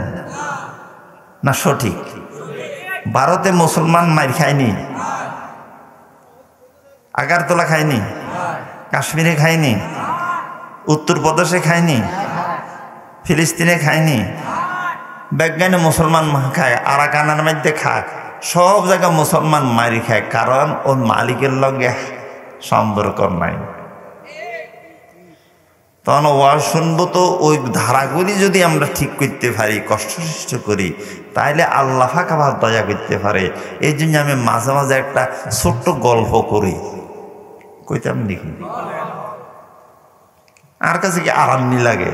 না সঠিক? ভারতে মুসলমান মাইর খায়নি, আগারতলা খায়নি, কাশ্মীরে খায়নি, উত্তরপ্রদেশে খায়নি, ফিলিস্তিনে খায়নি, বেগানে মুসলমান খায়, আরাকানের মধ্যে খায়, সব জায়গায় মুসলমান মারি খায়। কারণ ওই মালিকের লগে সম্পর্ক নাই। তখন ওয়াজ শুনবো তো ওই ধারাগুলি যদি আমরা ঠিক করতে পারি, কষ্ট সৃষ্টি করি, তাইলে আল্লাহ পাক আবার দয়া করতে পারে। এই জন্য আমি মাঝে মাঝে একটা ছোট্ট গল্প করি, কইতাম দেখি আর কাছে কি আরাম নি লাগে,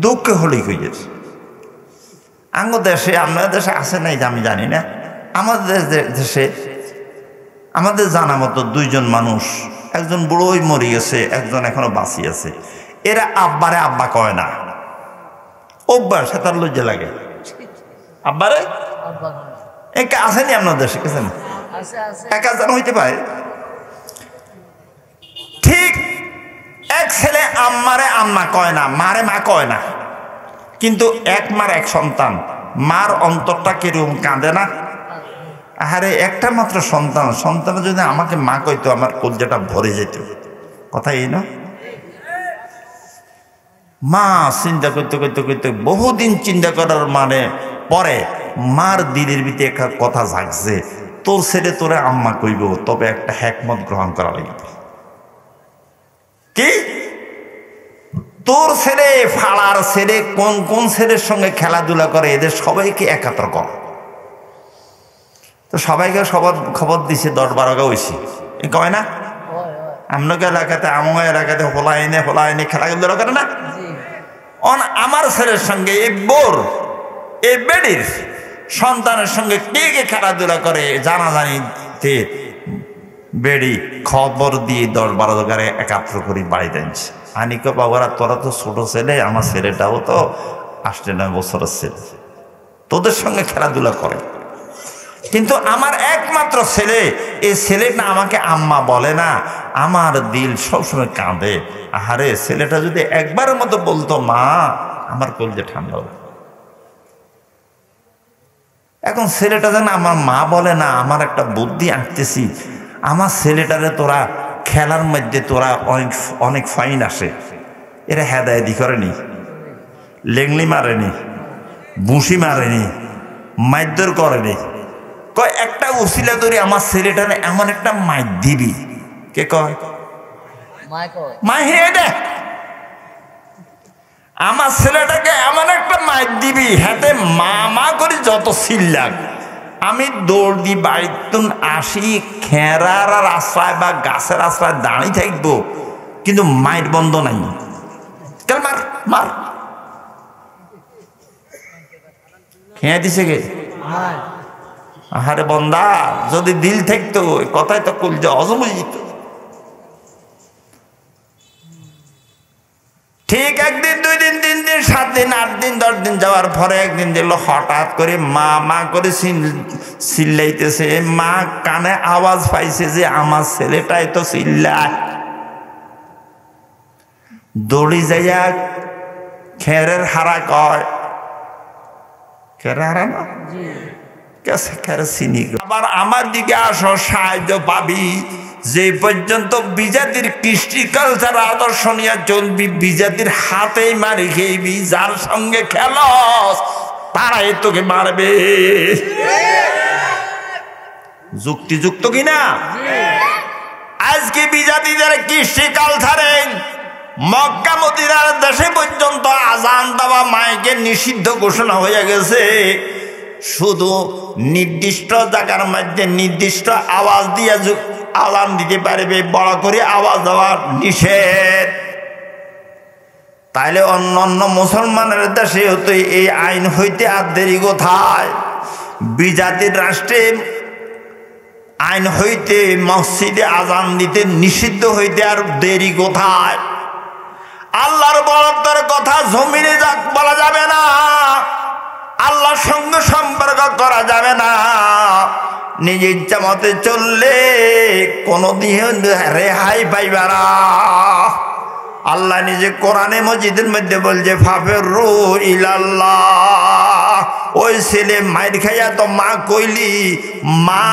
দুঃখে হলেই কইয়েছে। আঙ্গ দেশে, আপনার দেশে আছে নাই আমি জানি না, আমাদের দেশে আমাদের জানা মতো দুইজন মানুষ, একজন বুড়োই মরে গেছে, একজন এখনো বাঁচি আছে। এরা আব্বারে আব্বা কয় না, অভ্যাস, সে তার লজ্জা লাগে। আব্বারে একা আসেনি আপনার দেশে, কেছেন একা যেন হইতে পারে। ঠিক এক ছেলে আম্মারে আম্মা কয় না, মারে মা কয় না, কিন্তু এক মার এক সন্তান, মার অন্তরটা কিরকম কাঁদে না? আরে একটা মাত্র সন্তান, সন্তান যদি আমাকে মা কইতো আমার কলজাটা ভরে যেত। কথা এই না? মা চিন্তা করতে করতে করতে বহুদিন চিন্তা করার মানে পরে মার দিলের ভিতরে একটা কথা জাগছে, তোর ছেলে তোরে আম্মা কইব, তবে একটা হ্যাকমত গ্রহণ করা লাগবে। কি? তোর ছেলে ফাড়ার ছেলে কোন কোন ছেলের সঙ্গে খেলাধুলা করে, এদের সবাইকে একাত্র কর। তো সবাইকে খবর দিছে, 10-12 হয়েছি, কয় না? আপনাকে এলাকাতে, আমার এলাকাতে হোলা এনে খেলাধুলা করে না। আমার ছেলের সঙ্গে এই বেডির সন্তানের সঙ্গে কে কে খেলাধুলা করে জানাজানিতে বেড়ি খবর দিয়ে 10-12 জায়গায় একাত্র করে বাড়ি দিচ্ছে। আনিকে বাবারা, তোরা তো ছোট ছেলে, আমার ছেলেটাও তো 8-9 বছরের ছেলে, তোদের সঙ্গে খেলাধুলা করে, কিন্তু আমার একমাত্র ছেলে, এই ছেলেটা আমাকে আম্মা বলে না, আমার দিল সবসময় কাঁদে। আহারে, ছেলেটা যদি একবারের মতো বলতো মা, আমার কলজে ঠান্ডা হতো। এখন ছেলেটা যেন আমার মা বলে না, আমার একটা বুদ্ধি আঁকতেছি, আমার ছেলেটারে তোরা খেলার মধ্যে তোরা অনেক ফাইন আসে, এরা হেদায়েতি করেনি, লেংলি মারেনি, বুসি মারেনি, মাইদর করেনি। কয় একটা উসিলা ধরে আমার ছেলেটারে এমন একটা মাইর দিবি। কে কয়? মা হে দে, আমার ছেলেটাকে এমন একটা মাইর দিবি হাতে মা করে যত চিল্লাক। আমি দৌড় দি বাড়িতুন আসি, খেরার আর আশ্রয় বা গাছের আশ্রয় দাঁড়িয়ে থাকবো, কিন্তু মায়ের বন্ধ নাই। কাল মার মার খেয়ে দিছে গে। আহারে বন্দা, যদি দিল থাকতো কথাই তো কুলজা অজমে যেত। ঠিক একদিন, 2 দিন, 3 দিন, 7 দিন, 8 দিন, 10 দিন যাওয়ার পরে একদিন দেখলো হঠাৎ করে মা করে চিল্লাইতেছে। মা কানে আওয়াজ পাইছে যে আমার ছেলেটাই তো চিল্লায়। দৌড়ি যাইয়া খেরের হারা কয়, খেরে হারা না খেরে চিনি। আবার আমার দিকে আসো, সাহায্য পাবি। যে পর্যন্ত বিজাতির কৃষ্টি কালচার আদর্শ নিয়ে চলবি, বিজাতির হাতেই মারি খেয়েবি। যার সঙ্গে খেলস তারাই তোকে মারবে। যুক্তিযুক্ত কিনা? আজকে বিজাতিদের কৃষ্টি কালচারে মক্কা মদিনার দেশে পর্যন্ত আজান দেওয়া মাইকে নিষিদ্ধ ঘোষণা হয়ে গেছে। শুধু নির্দিষ্ট জায়গার মধ্যে নির্দিষ্ট আওয়াজ দিয়ে আলান দিতে পারবে, বড় করে আওয়াজ দেওয়া নিষেধ। তাইলে অন্য অন্য মুসলমানের দেশে হতো এই আইন হইতে আর দেরি কোথায়? বিজাতির রাষ্ট্রে আইন হইতে মসজিদে আজান দিতে নিষিদ্ধ হইতে আর দেরি কোথায়? আল্লাহর বরকতের কথা জমিনে বলা যাবে না, আল্লাহর সঙ্গে সম্পর্ক করা যাবে না। নিজের ইচ্ছা মতে চললে কোনদিন রেহাই পাইবা না। আল্লাহ নিজে কোরআনে মজিদের মধ্যে বলছে ফাফিরু ইলাল্লাহ। ওই ছেলে মাইর খাইয়া তো মা কইলি, মা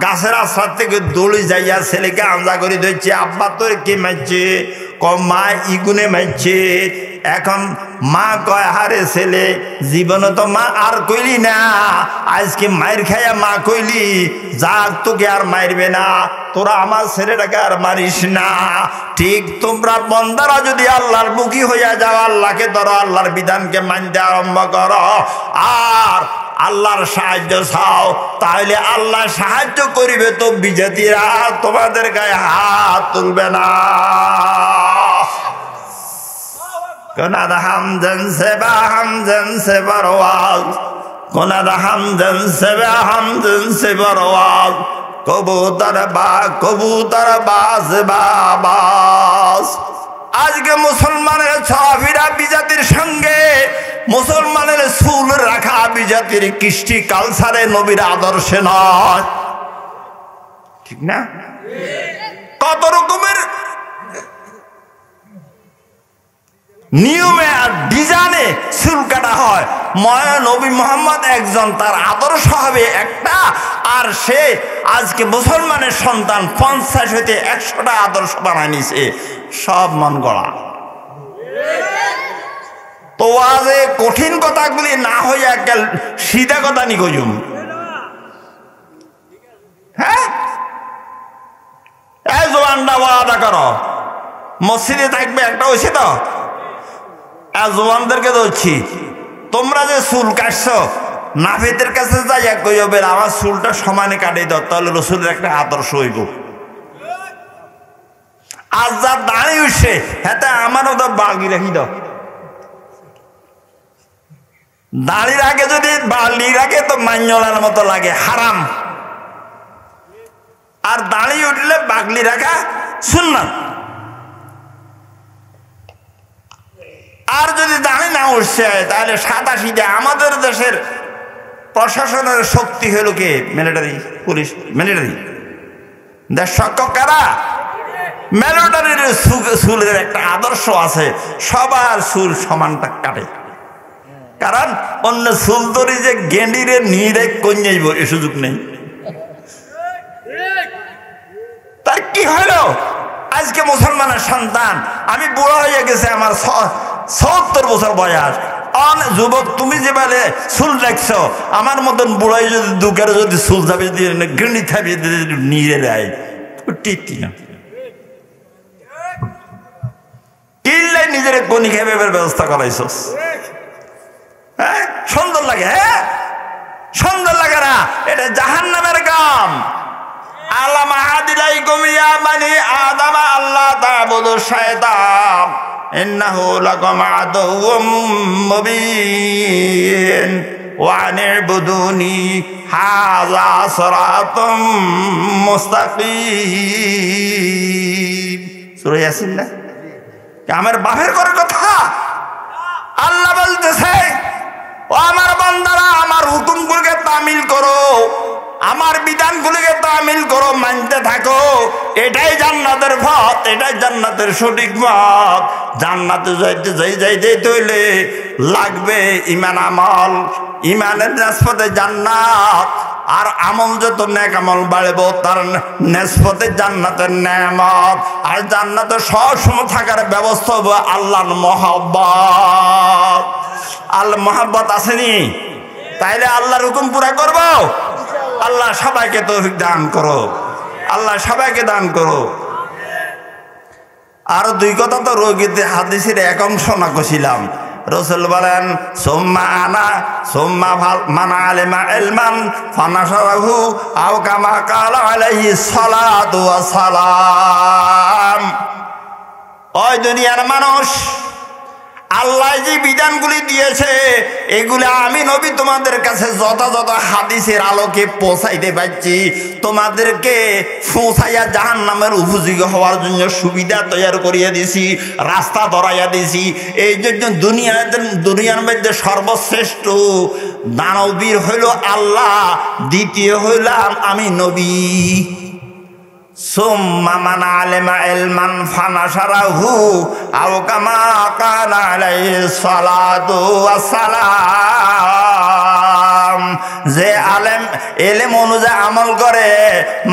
গাছের আশ্রার থেকে দৌড়ে যাইয়া ছেলেকে আঞ্জা করে ধরছে, আব্বা তোর কে মারছে? মা ইগুনে মারছে। এখন মা কয়, হারে ছেলে জীবনে তো মা আর কইলি না, আজকে মায়ের খাইয়া মা কইলি, যাক তোকে আর মারবে না, তোরা আমার ছেলেটাকে আর মারিস না। ঠিক তোমরা বন্দারা যদি আল্লাহর মুখী হইয়া যাও, আল্লাহকে ধরো, আল্লাহর বিধানকে মানতে আরম্ভ করো, আর আল্লাহর সাহায্য চাও, তাহলে আল্লাহ সাহায্য করিবে। তো বিজাতিরা তোমাদের গায়ে হাত তুলবে না। কোনাদ হামদন সেবা হামদন সেবার ওয়াজ, কোনাদ হামদন সেবা হামদন সেবার ওয়াজ, কবুতর বাজ বাবাস। আজকে মুসলমানের ছড়াফিরা বিজাতির সঙ্গে, মুসলমানের চুল রাখা বিজাতির কৃষ্টি কালচারে, নবীর আদর্শে নয়। ঠিক না? কত রকমের নিয়মে আর ডিজাইনে চুল কাটা হয়। নবী মোহাম্মদ একজন, তার আদর্শ হবে একটা, আর সে আজকে মুসলমানের সন্তান 50 হইতে 100টা আদর্শ বানায় নিছে, সব মন গড়া। তো আজ কঠিন কথাগুলি না হইয়া গেল সিধা কথা নি কইম। হ্যাঁ, এই জোয়ানটা ওয়াদা করো, মসজিদে থাকবে একটা, হয়েছে তো জোয়ানদেরকে ধরছি, তোমরা যে চুল কাটছো, নাফিদের কাছে যাই কইবে আমার চুলটা সমানে কাটে দাও, তাহলে রসুলের একটা আদর্শ হইব। আজ যা দাঁড়িয়ে উঠছে, হ্যাঁ আমারও তো বাগি রাখি দাও। দাঁড়িয়ে রাখে, যদি বালি রাখে তো মাইনলার মতো লাগে, হারাম। আর দাঁড়িয়ে উঠলে বাগলি রাখা সুন্নাত। আর যদি দাঁড়িয়ে না উঠছে, তাহলে 87 আমাদের দেশের প্রশাসনের শক্তি হলো কে? Military, police. মিলিটারি দেশ রক্ষক কারা? মিলিটারির চুলের একটা আদর্শ আছে, সবার চুল সমানটা কাটে। কারণ অন্য চুল ধরি যে গেন্ডিরে নিরে কন্যাইব, এ সুযোগ নেই। তার কি হলো? আজকে মুসলমানের সন্তান, আমি বুড়ো হয়ে গেছে, আমার ৭০ বছর বয়স। যুবক, তুমি যে বলে চুল রাখছো, আমার মতন বুড়াই যদি দুঃখের যদি চুল যাবে গৃণী থাকবে নিয়ে দেয়, টিকটি না। কিনলে নিজের গণি খাইবার ব্যবস্থা করাইছস। হ্যাঁ, সুন্দর লাগে? হ্যাঁ, সুন্দর লাগে না? এটা জাহান্নামের কাম। আল্লাহ মাহাদিলাই গমিয়া মানে আদাম আল্লাহ তা'বুদু শাইতান ইন্নাহু লাকুম আদুউম মুবিন ওয়া আনি'বুদুনি হাযা সিরাতুম মুস্তাকিম। সূরা ইয়াসিন না? আমার বাপের ঘরের কথা আল্লাহ বলতেছে, ও আমার বান্দারা, আমার হুকুমগুলোকে তামিল করো, আমার বিধানগুলিকে তামিল করো, মানতে থাকো। এটাই জান্নাতের পথ, এটাই জান্নাতের সঠিক পথ। জান্নাতে যাইতে হইলে লাগবে ইমান আমল। ইমানের নিসবতে জান্নাত, আর আমল যত নেক আমল বাড়বো তার নিসবতে জান্নাতের নেয়ামত। আর জান্নাতে সবসময় থাকার ব্যবস্থা হবে আল্লাহর মহব্বত। আল্লাহ মহব্বত আসেনি? তাইলে আল্লাহর হুকুম পুরা করব। আল্লাহ সবাইকে তৌফিক দান করো, আল্লাহ সবাইকে দান করো। আর দুই কথা তো রোগীতে হাদিসের এক অংশ না কছিলাম। রাসূল বলেন, সুম্মা আনা সুম্মা মানা আলিমা ইলমান ফানাশারাহু আও কামা ক্বালা আলাইহিস সালাতু ওয়াস সালাম। ওই দুনিয়ার মানুষ, আল্লাহ যে বিধানগুলি দিয়েছে এগুলো আমি নবী তোমাদের কাছে যথাযথ হাদিসের আলোকে পৌঁছাইতে পারছি। তোমাদেরকে পৌঁছাইয়া জাহান্নামের উপযোগী হওয়ার জন্য সুবিধা তৈরি করিয়া দিছি, রাস্তা ধরাইয়া দিছি। এই জন্য দুনিয়ার মধ্যে সর্বশ্রেষ্ঠ দানবীর হইল আল্লাহ, দ্বিতীয় হইলাম আমি নবী। সুম্মা মান আলিমা ইলমান ফানাশারাহু আও কামা ক্বালা আলাইহিস সালাতু ওয়াস সালাম। যে আলেম এলেম অনুযায়ী আমল করে,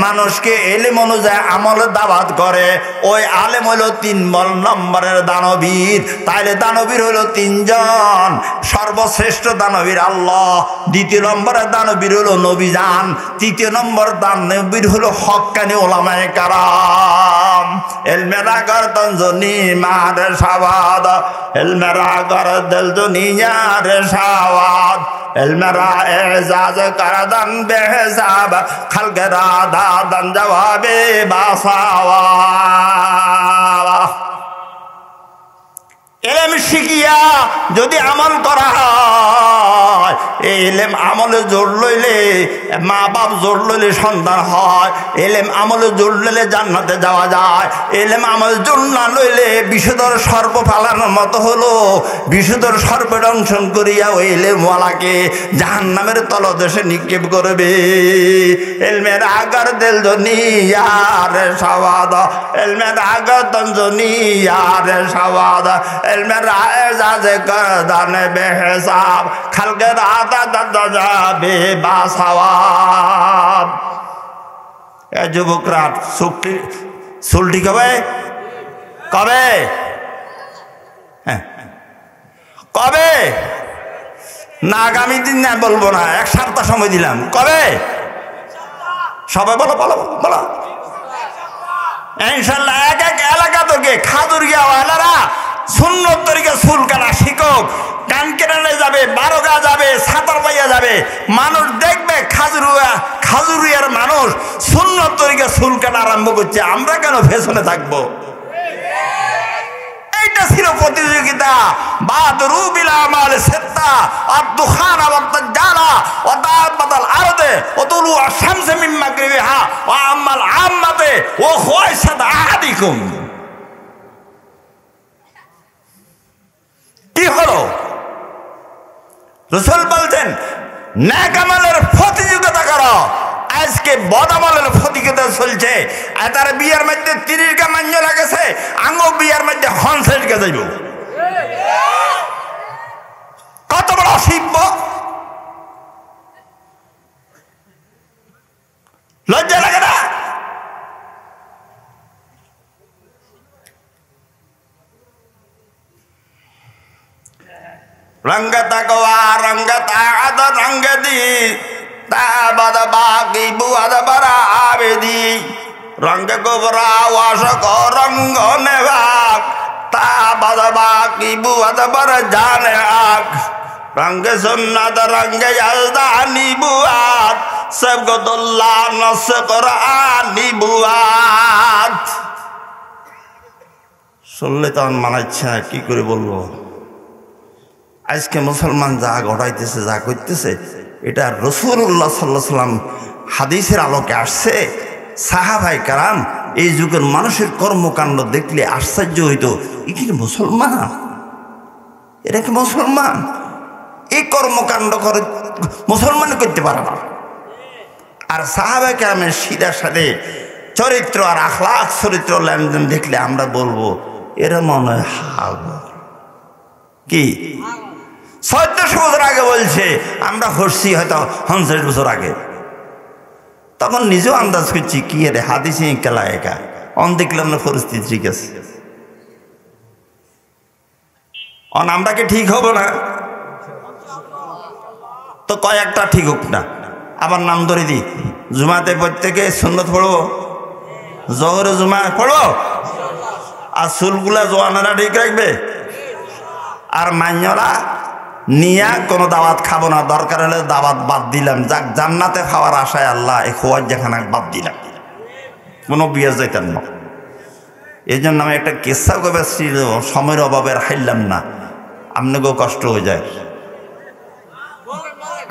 মানুষকে এলেম অনুযায়ী আমলের দাওয়াত করে, ওই আলেম হইল ৩ নম্বরের দানবীর। তাইলে দানবীর হইল ৩ জন। সর্বশ্রেষ্ঠ দানবীর আল্লাহ, দ্বিতীয় নম্বরের দানবীর হইল নবীজান, তৃতীয় নম্বর দানবীর হইল হক্কানি ওলামায়ে কারাম। এলমেরা গর্দন জনি মারে সাওয়াদ, এলমেরা গর্দল দুনিয়ারে সাওয়াদ, এলমেরা এজাজ করদন বেহিসাব, খালকেরা দাদন জবাবে বাসাওয়া। এলেম শিখিয়া যদি আমল করা হয়, এই এলেম আমলে জোর লইলে মা বাপ জোর লইলে সন্তান হয়, এলেম আমলে জোর লইলে জান্নাতে যাওয়া যায়। এলেম আমল জোর না লইলে বিষধর সর্প পালানোর মতো হলো, বিষধর সর্প দংশন করিয়া ওই এলেমওয়ালাকে জাহান্নামের তলদেশে নিক্ষেপ করবে। এলমের আগার দেল দুনিয়ার সাওয়াদ, এলমের আগার দুনিয়ার সাওয়াদ, এলমের এজাজ করদান বেহিসাব, খালকের আদাদ যাবে বাসাওয়াব। এ যুবকরা, চুলটি কবে কবে কবে না, আগামী দিন না, বলবো না, 1 সপ্তাহ সময় দিলাম। কবে? সবাই বলো বলো বলো। ইনশাল্লাহ এক এক এলাকা থেকে খাদুর গিয়া ওয়ালারা সুন্নত তরিকা চুল কাটা শিকক, কান কেটে যাবে, 12 যাবে, সাঁতার পাইয়া যাবে, মানুষ দেখবে খাজুরিয়ার মানুষ সুন্নত তরিকা চুল কাটা আরম্ভ করছে। আমরা কেন ফেশনে থাকবো? এইটা ছিল প্রতিযোগিতা। বাদরু বিল আমাল সিত্তা আদ-দুখান ওয়াদ-দাজ্জালা ওয়া দাবাতাল আরদে ওয়া তুলু আশ-শামসি মিন মাগরিবিহা ওয়া আমাল আম্মাতে ওয়া খুয়াইসাত আহাদিকুম। কি হলো? রাসূল বলতেন নেক আমলের প্রতিযোগিতা করো। আজকে বদামলের প্রতিযোগিতা চলছে। তার বিয়ের মধ্যে 30 টা মান্য লাগেছে, আঙ্গো বিয়ের মধ্যে 50 টা যাইব। কত বড় শিব্য! লজ্জা লাগে না? रंग तकवा रंग ताकत रंग दी ताबद बाकी बुआद बरा आबेदी रंग कुबरा वाशक रंग नेवाक ताबद बाकी बुआद बर जाने आक रंग सुन्नत रंग यल्दानी बुआत सबको दुल्ला नस कुरानी बुआत শুনলে তো আমার মানা ইচ্ছা কি করে বলবো আজকে মুসলমান যা ঘটাইতেছে যা করতেছে এটা রাসূলুল্লাহ সাল্লাল্লাহু আলাইহি সাল্লাম হাদিসের আলোকে আসছে সাহাবায়ে কেরাম এই যুগের মানুষের কর্মকাণ্ড দেখলে আশ্চর্য হইতো এ কি মুসলমান এরা কি মুসলমান এই কর্মকাণ্ড করে মুসলমান করতে পারে না আর সাহাবায়ে কেরামের সিধা সাথে চরিত্র আর আখলাক চরিত্র লেনদেন দেখলে আমরা বলবো এরা মনে হয় হাগর কি 1400 বছর আগে বলছে আমরা হচ্ছি হয়তো 50 বছর আগে তখন নিজেও আন্দাজ করছি কি রে হাদিসে কেলা একা অন দেখলাম না পরিস্থিতি ঠিক আছে অন আমরা কি ঠিক হব না তো কয়েকটা ঠিক হোক না আবার নাম ধরে দি জুমাতে প্রত্যেকে সুন্নত পড়বো জোহরে জুমা পড়বো আর চুলগুলা জোয়ানেরা ঠিক রাখবে আর মাইনরা নিয়া কোনো দাওয়াত খাবো না দরকার হলে দাওয়াত বাদ দিলাম যাক জান্নাতে খাওয়ার আশায় আল্লাহ এই খোয়ার যেখানে বাদ দিলাম কোনো বিয়ে যাইতেন না এই জন্য আমি একটা কেসা কবে সময়ের অভাবে হাইলাম না আপনাকেও কষ্ট হয়ে যায়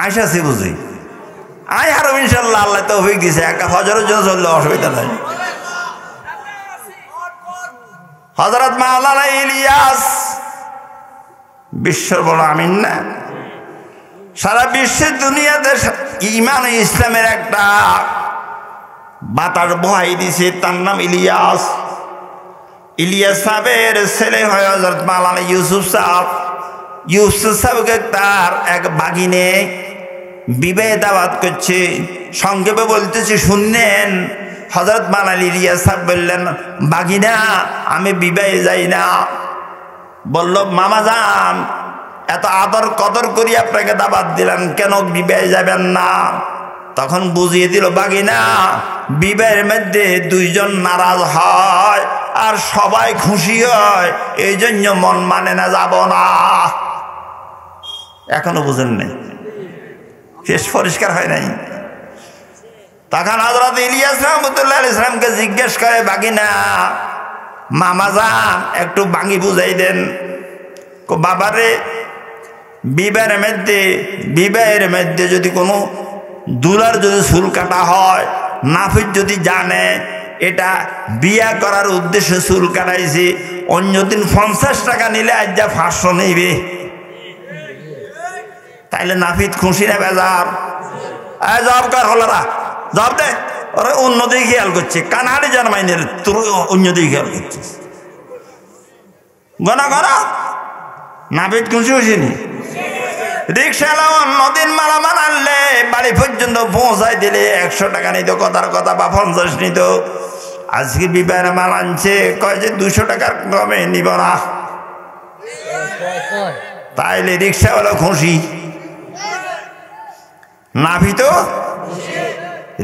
আইসাছি বুঝি আয় আর ইনশাল্লাহ আল্লাহ তো হয়ে গেছে একটা ফজরের জন্য চললে অসুবিধা নাই হযরত মাওলানা ইলিয়াস বিশ্বর বড় আমিন না সারা বিশ্বের দুনিয়াতে ঈমান ও ইসলামের একটা বাতাস বহাই দিছে তার নাম ইলিয়াস ইলিয়াস সাহেবের ছেলে হয় হযরত মাওলানা ইউসুফ সাহেবকে তার এক বাগিনে বিবাহে দাওয়াত করছে সংক্ষেপে বলতেছে শুনলেন হযরত মাওলানা ইলিয়াস সাহেব বললেন বাগিনা আমি বিবাহে যাই না বলল মামা যান এত আদর কদর করি আপনাকে দাওয়াত দিলাম কেন বিবাহে যাবেন না তখন বুঝিয়ে দিল বাগিনা বিবাহের মধ্যে দুইজন নারাজ হয় আর সবাই খুশি হয় এই জন্য মন মানে না যাব না এখনো বুঝেন নাই শেষ পরিষ্কার হয় নাই তখন হযরত ইলিয়াস রাহমাতুল্লাহ আলাইহিস সালামকে জিজ্ঞেস করে বাগিনা মামা যান একটু বাঙ্গি বুঝাই দেন বাবারে বিবাহের মধ্যে যদি কোনো দুলার যদি চুল কাটা হয় নাফিস যদি জানে এটা বিয়া করার উদ্দেশ্যে চুল কাটাইছে অন্যদিন 50 টাকা নিলে আজ যা 500 নেবে তাইলে নাফিস খুশি না বেজার জব কর হলারা জব দে ওরা অন্যদিকে খেয়াল করছে কানাডি জার্মানির তোর অন্যদিকে খেয়াল করছিস গনা গনা নাফিস খুশি হয়েছিনি রিক্সাওয়ালা অন্যদিন মালামাল আনলে বাড়ি পর্যন্ত পৌঁছাই দিলে 100 টাকা নিত কথার কথা বা 50 নিত আজকে বিবাহের মাল আনছে কয় যে 200 টাকার কমে নিব না তাইলে রিক্সাওয়ালা খুশি নাভি তো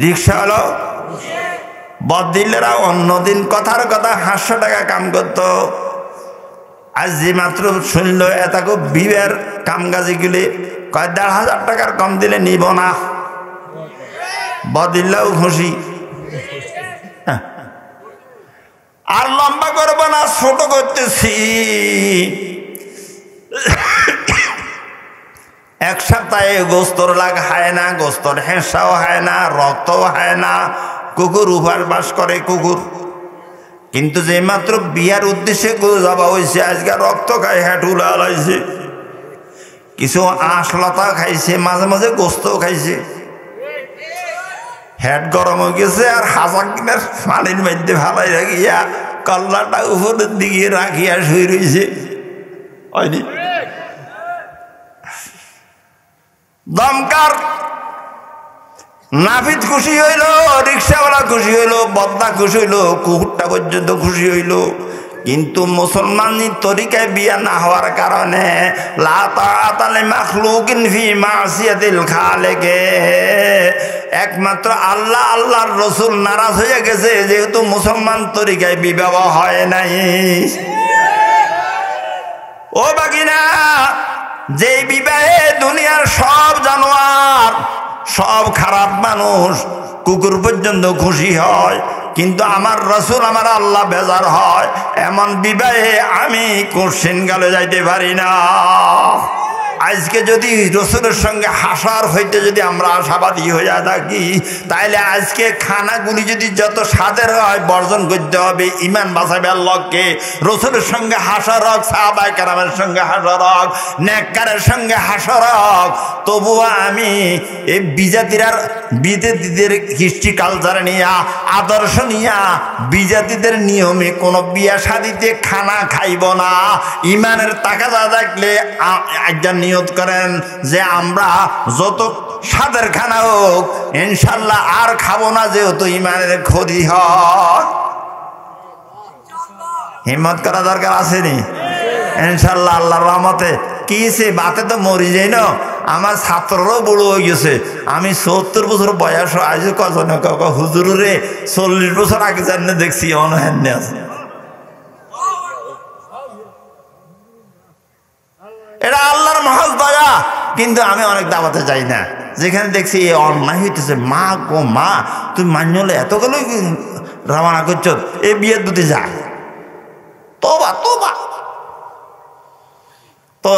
রিক্সাওয়ালা বদিলেরা অন্যদিন কথার কথা 500 টাকা কাম করতো আজ যে মাত্র শুনল এত বিবের কাম কাজে গেলে কয় 1,500 টাকার কম দিলে নিব না বদিল্লাও খুশি আর লম্বা করবো না ছোট করতেছি এক সপ্তাহে গোস্তর লাগ হয় না গোস্তর হেঁসাও হয় না রক্তও হয় না কুকুর উপাস বাস করে কুকুর কিন্তু যে মাত্র বিয়ার উদ্দেশ্যে যাওয়া হয়েছে আজকে রক্ত খায় হেঁটুলা লাইছে কিছু আঁশলতা খাইছে মাঝে মাঝে গোস্তও খাইছে হেড গরম হয়ে গেছে আর হাজার কিনার পানির মধ্যে ভালাই রাখিয়া কল্লাটা উপরের দিকে রাখিয়া শুয়ে রয়েছে হয়নি দমকার নাফিদ খুশি হইল রিক্সাওয়ালা খুশি হইল বদনা খুশি হইল কুকুরটা পর্যন্ত খুশি হইল কিন্তু মুসলমানি তরিকায় বিয়া না হওয়ার কারণে লা তাআতা লিমাখলুকিন ফি মাসিয়াতিল খালিক, একমাত্র আল্লাহ আল্লাহর রসুল নারাজ হয়ে গেছে যেহেতু মুসলমান তরিকায় বিবাহ হয় নাই। ও বাগিনা, যেই বিবাহে দুনিয়ার সব জানোয়ার, সব খারাপ মানুষ, কুকুর পর্যন্ত খুশি হয়, কিন্তু আমার রসুল আমার আল্লাহ বেজার হয়, এমন বিবাহে আমি কোশ্চিন গালে যাইতে পারি না। আজকে যদি রসুলের সঙ্গে হাসার হইতে যদি আমরা আশাবাদী হইয়া থাকি, তাইলে আজকে খানাগুলি যদি যত স্বাদের হয় বর্জন করতে হবে, ইমান বাঁচাবার লক্ষ্যে। রসুলের সঙ্গে হাসার হোক, সাহাবায়ে কেরামের সঙ্গে হাসার হোক, নেককারের সঙ্গে হাসার হোক, তবুও আমি এই বিজাতিদের কৃষ্টি কালচার নিয়া, আদর্শ নিয়া, বিজাতিদের নিয়মে কোনো বিয়া শাদিতে খানা খাইব না। ইমানের তাকাদা দেখলে একজন নিয়ত করেন যে আমরা যত স্বাদের খানা হোক ইনশাল্লাহ আর খাবো না, যেহেতু ইমানের ক্ষতি হয়। হিম্মত করা দরকার আসেনি ইনশাল্লাহ আল্লাহর রহমতে। কি সে বাতে তো মরি যাই না, আমার ছাত্ররাও বড় হয়ে গেছে। আমি ৭০ বছর বয়স, আজ কজন হুজুর রে ৪০ বছর আগে জানে দেখছি অনহেন্নে আছে। এটা আল্লাহর মহৎ দয়া। কিন্তু আমি অনেক দাওয়াতে যাই না, যেখানে দেখছি এই অন্যায় হইতেছে, মা গো মা তুমি মান্যলে এতগুলো রওনা করছো, এ বিয়ের দুটি যায় তোবা তোবা। তো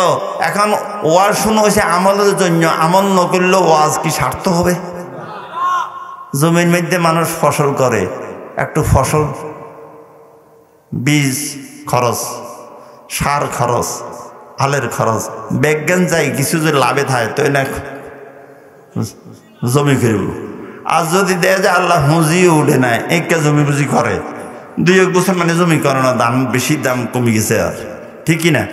এখন ওয়াজ শুনে হয়েছে আমলের জন্য, আমল ন করলেও ওয়াজ কি স্বার্থ হবে? জমির মধ্যে মানুষ ফসল করে, একটু ফসল, বীজ খরচ, সার খরচ, হালের খরচ, বিজ্ঞান চাই কিছু যদি লাভে থাকে তো না জমি করব। আর যদি দেয় যে আল্লাহ হুঁজিও উঠে নাই, একে জমি বুঝি করে, ২-১ বছর মানে জমি করে না, দাম বেশি, দাম কমে গেছে আর, ঠিকই না?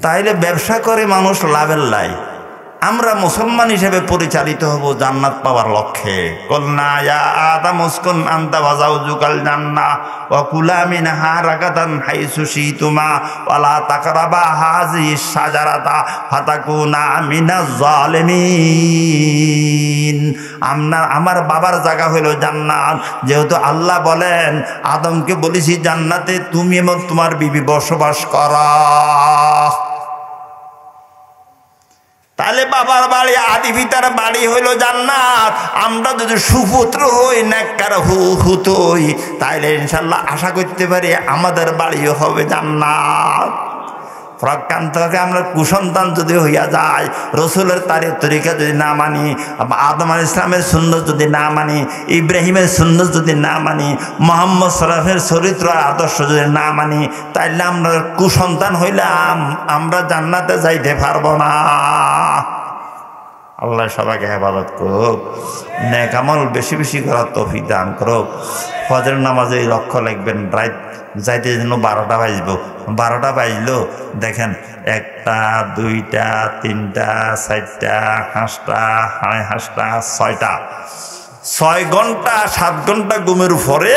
তাইলে ব্যবসা করে মানুষ লাভের লাই। আমরা মুসলমান হিসেবে পরিচালিত হব জান্নাত পাওয়ার লক্ষ্যে। কলনা ইয়া আদম উসকুন আনতা ওয়া যাওজুকাল জান্নাহ ওয়া কুলা মিনহা রাগাদান হাইসু শিতুমা ওয়া লা তাকরাবা হাযিহিশ শাজারাতা ফাতাকুনা মিনাজ জালিমিন। আমার বাবার জায়গা হলো জান্নাত, যেহেতু আল্লাহ বলেন আদমকে বলেছি জান্নাতে তুমি এবং তোমার বিবি বসবাস করা। তাহলে বাবার বাড়ি, আদি পিতার বাড়ি হইল জান্নাত। আমরা যদি সুপুত্র হই, নেককার হই, তাইলে ইনশাল্লাহ আশা করতে পারি আমাদের বাড়িও হবে জান্নাত। প্রজ্ঞান্তকে আমরা কুসন্তান যদি হইয়া যায়, রসুলের তরিকা যদি না মানি, আদম আলাইহিস সালামের সুন্নাত যদি না মানি, ইব্রাহিমের সুন্নাত যদি না মানি, মুহাম্মদ সাল্লাল্লাহু আলাইহি চরিত্র আদর্শ যদি না মানি, তাইলে আমরা কুসন্তান হইলাম, আমরা জান্নাতে যাইতে পারবো না। আল্লাহ সবাইকে হেফাজত করুক, নেক আমল বেশি বেশি করার তৌফিক দান করুক। ফজরের নামাজে লক্ষ্য রাখবেন, রাত যাইতে যেন 12টা বাজবো। 12টা বাজলো দেখেন 1টা 2টা 3টা 4টা 5টা 5:30 6টা, 6 ঘন্টা 7 ঘন্টা ঘুমের পরে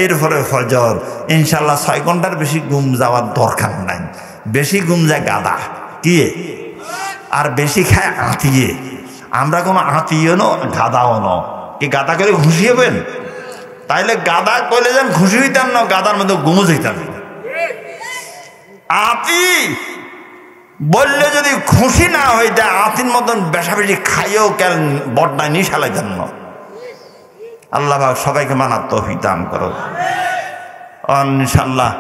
এরপরে ফজর। ইনশাল্লাহ 6 ঘন্টার বেশি ঘুম যাওয়ার দরকার নাই। বেশি ঘুম যায় গাদা কি, আর বেশি খায় আঁতিয়ে। আমরা কোনো আঁতিও নো, গাদাও নো। কি গাদা করে খুশি হবেন? তাইলে গাদা করলে যেন খুশি হইতাম না, গাদার মধ্যে ঘুমো যেতাম। আঁতি বললে যদি খুশি না হইতা, আঁতির মতন বেশা বেশি খাইও কেন বড্ডা নিশা লাইতাম না। আল্লাহ সবাইকে মানার তৌফিক দান করো ইনশাল্লাহ।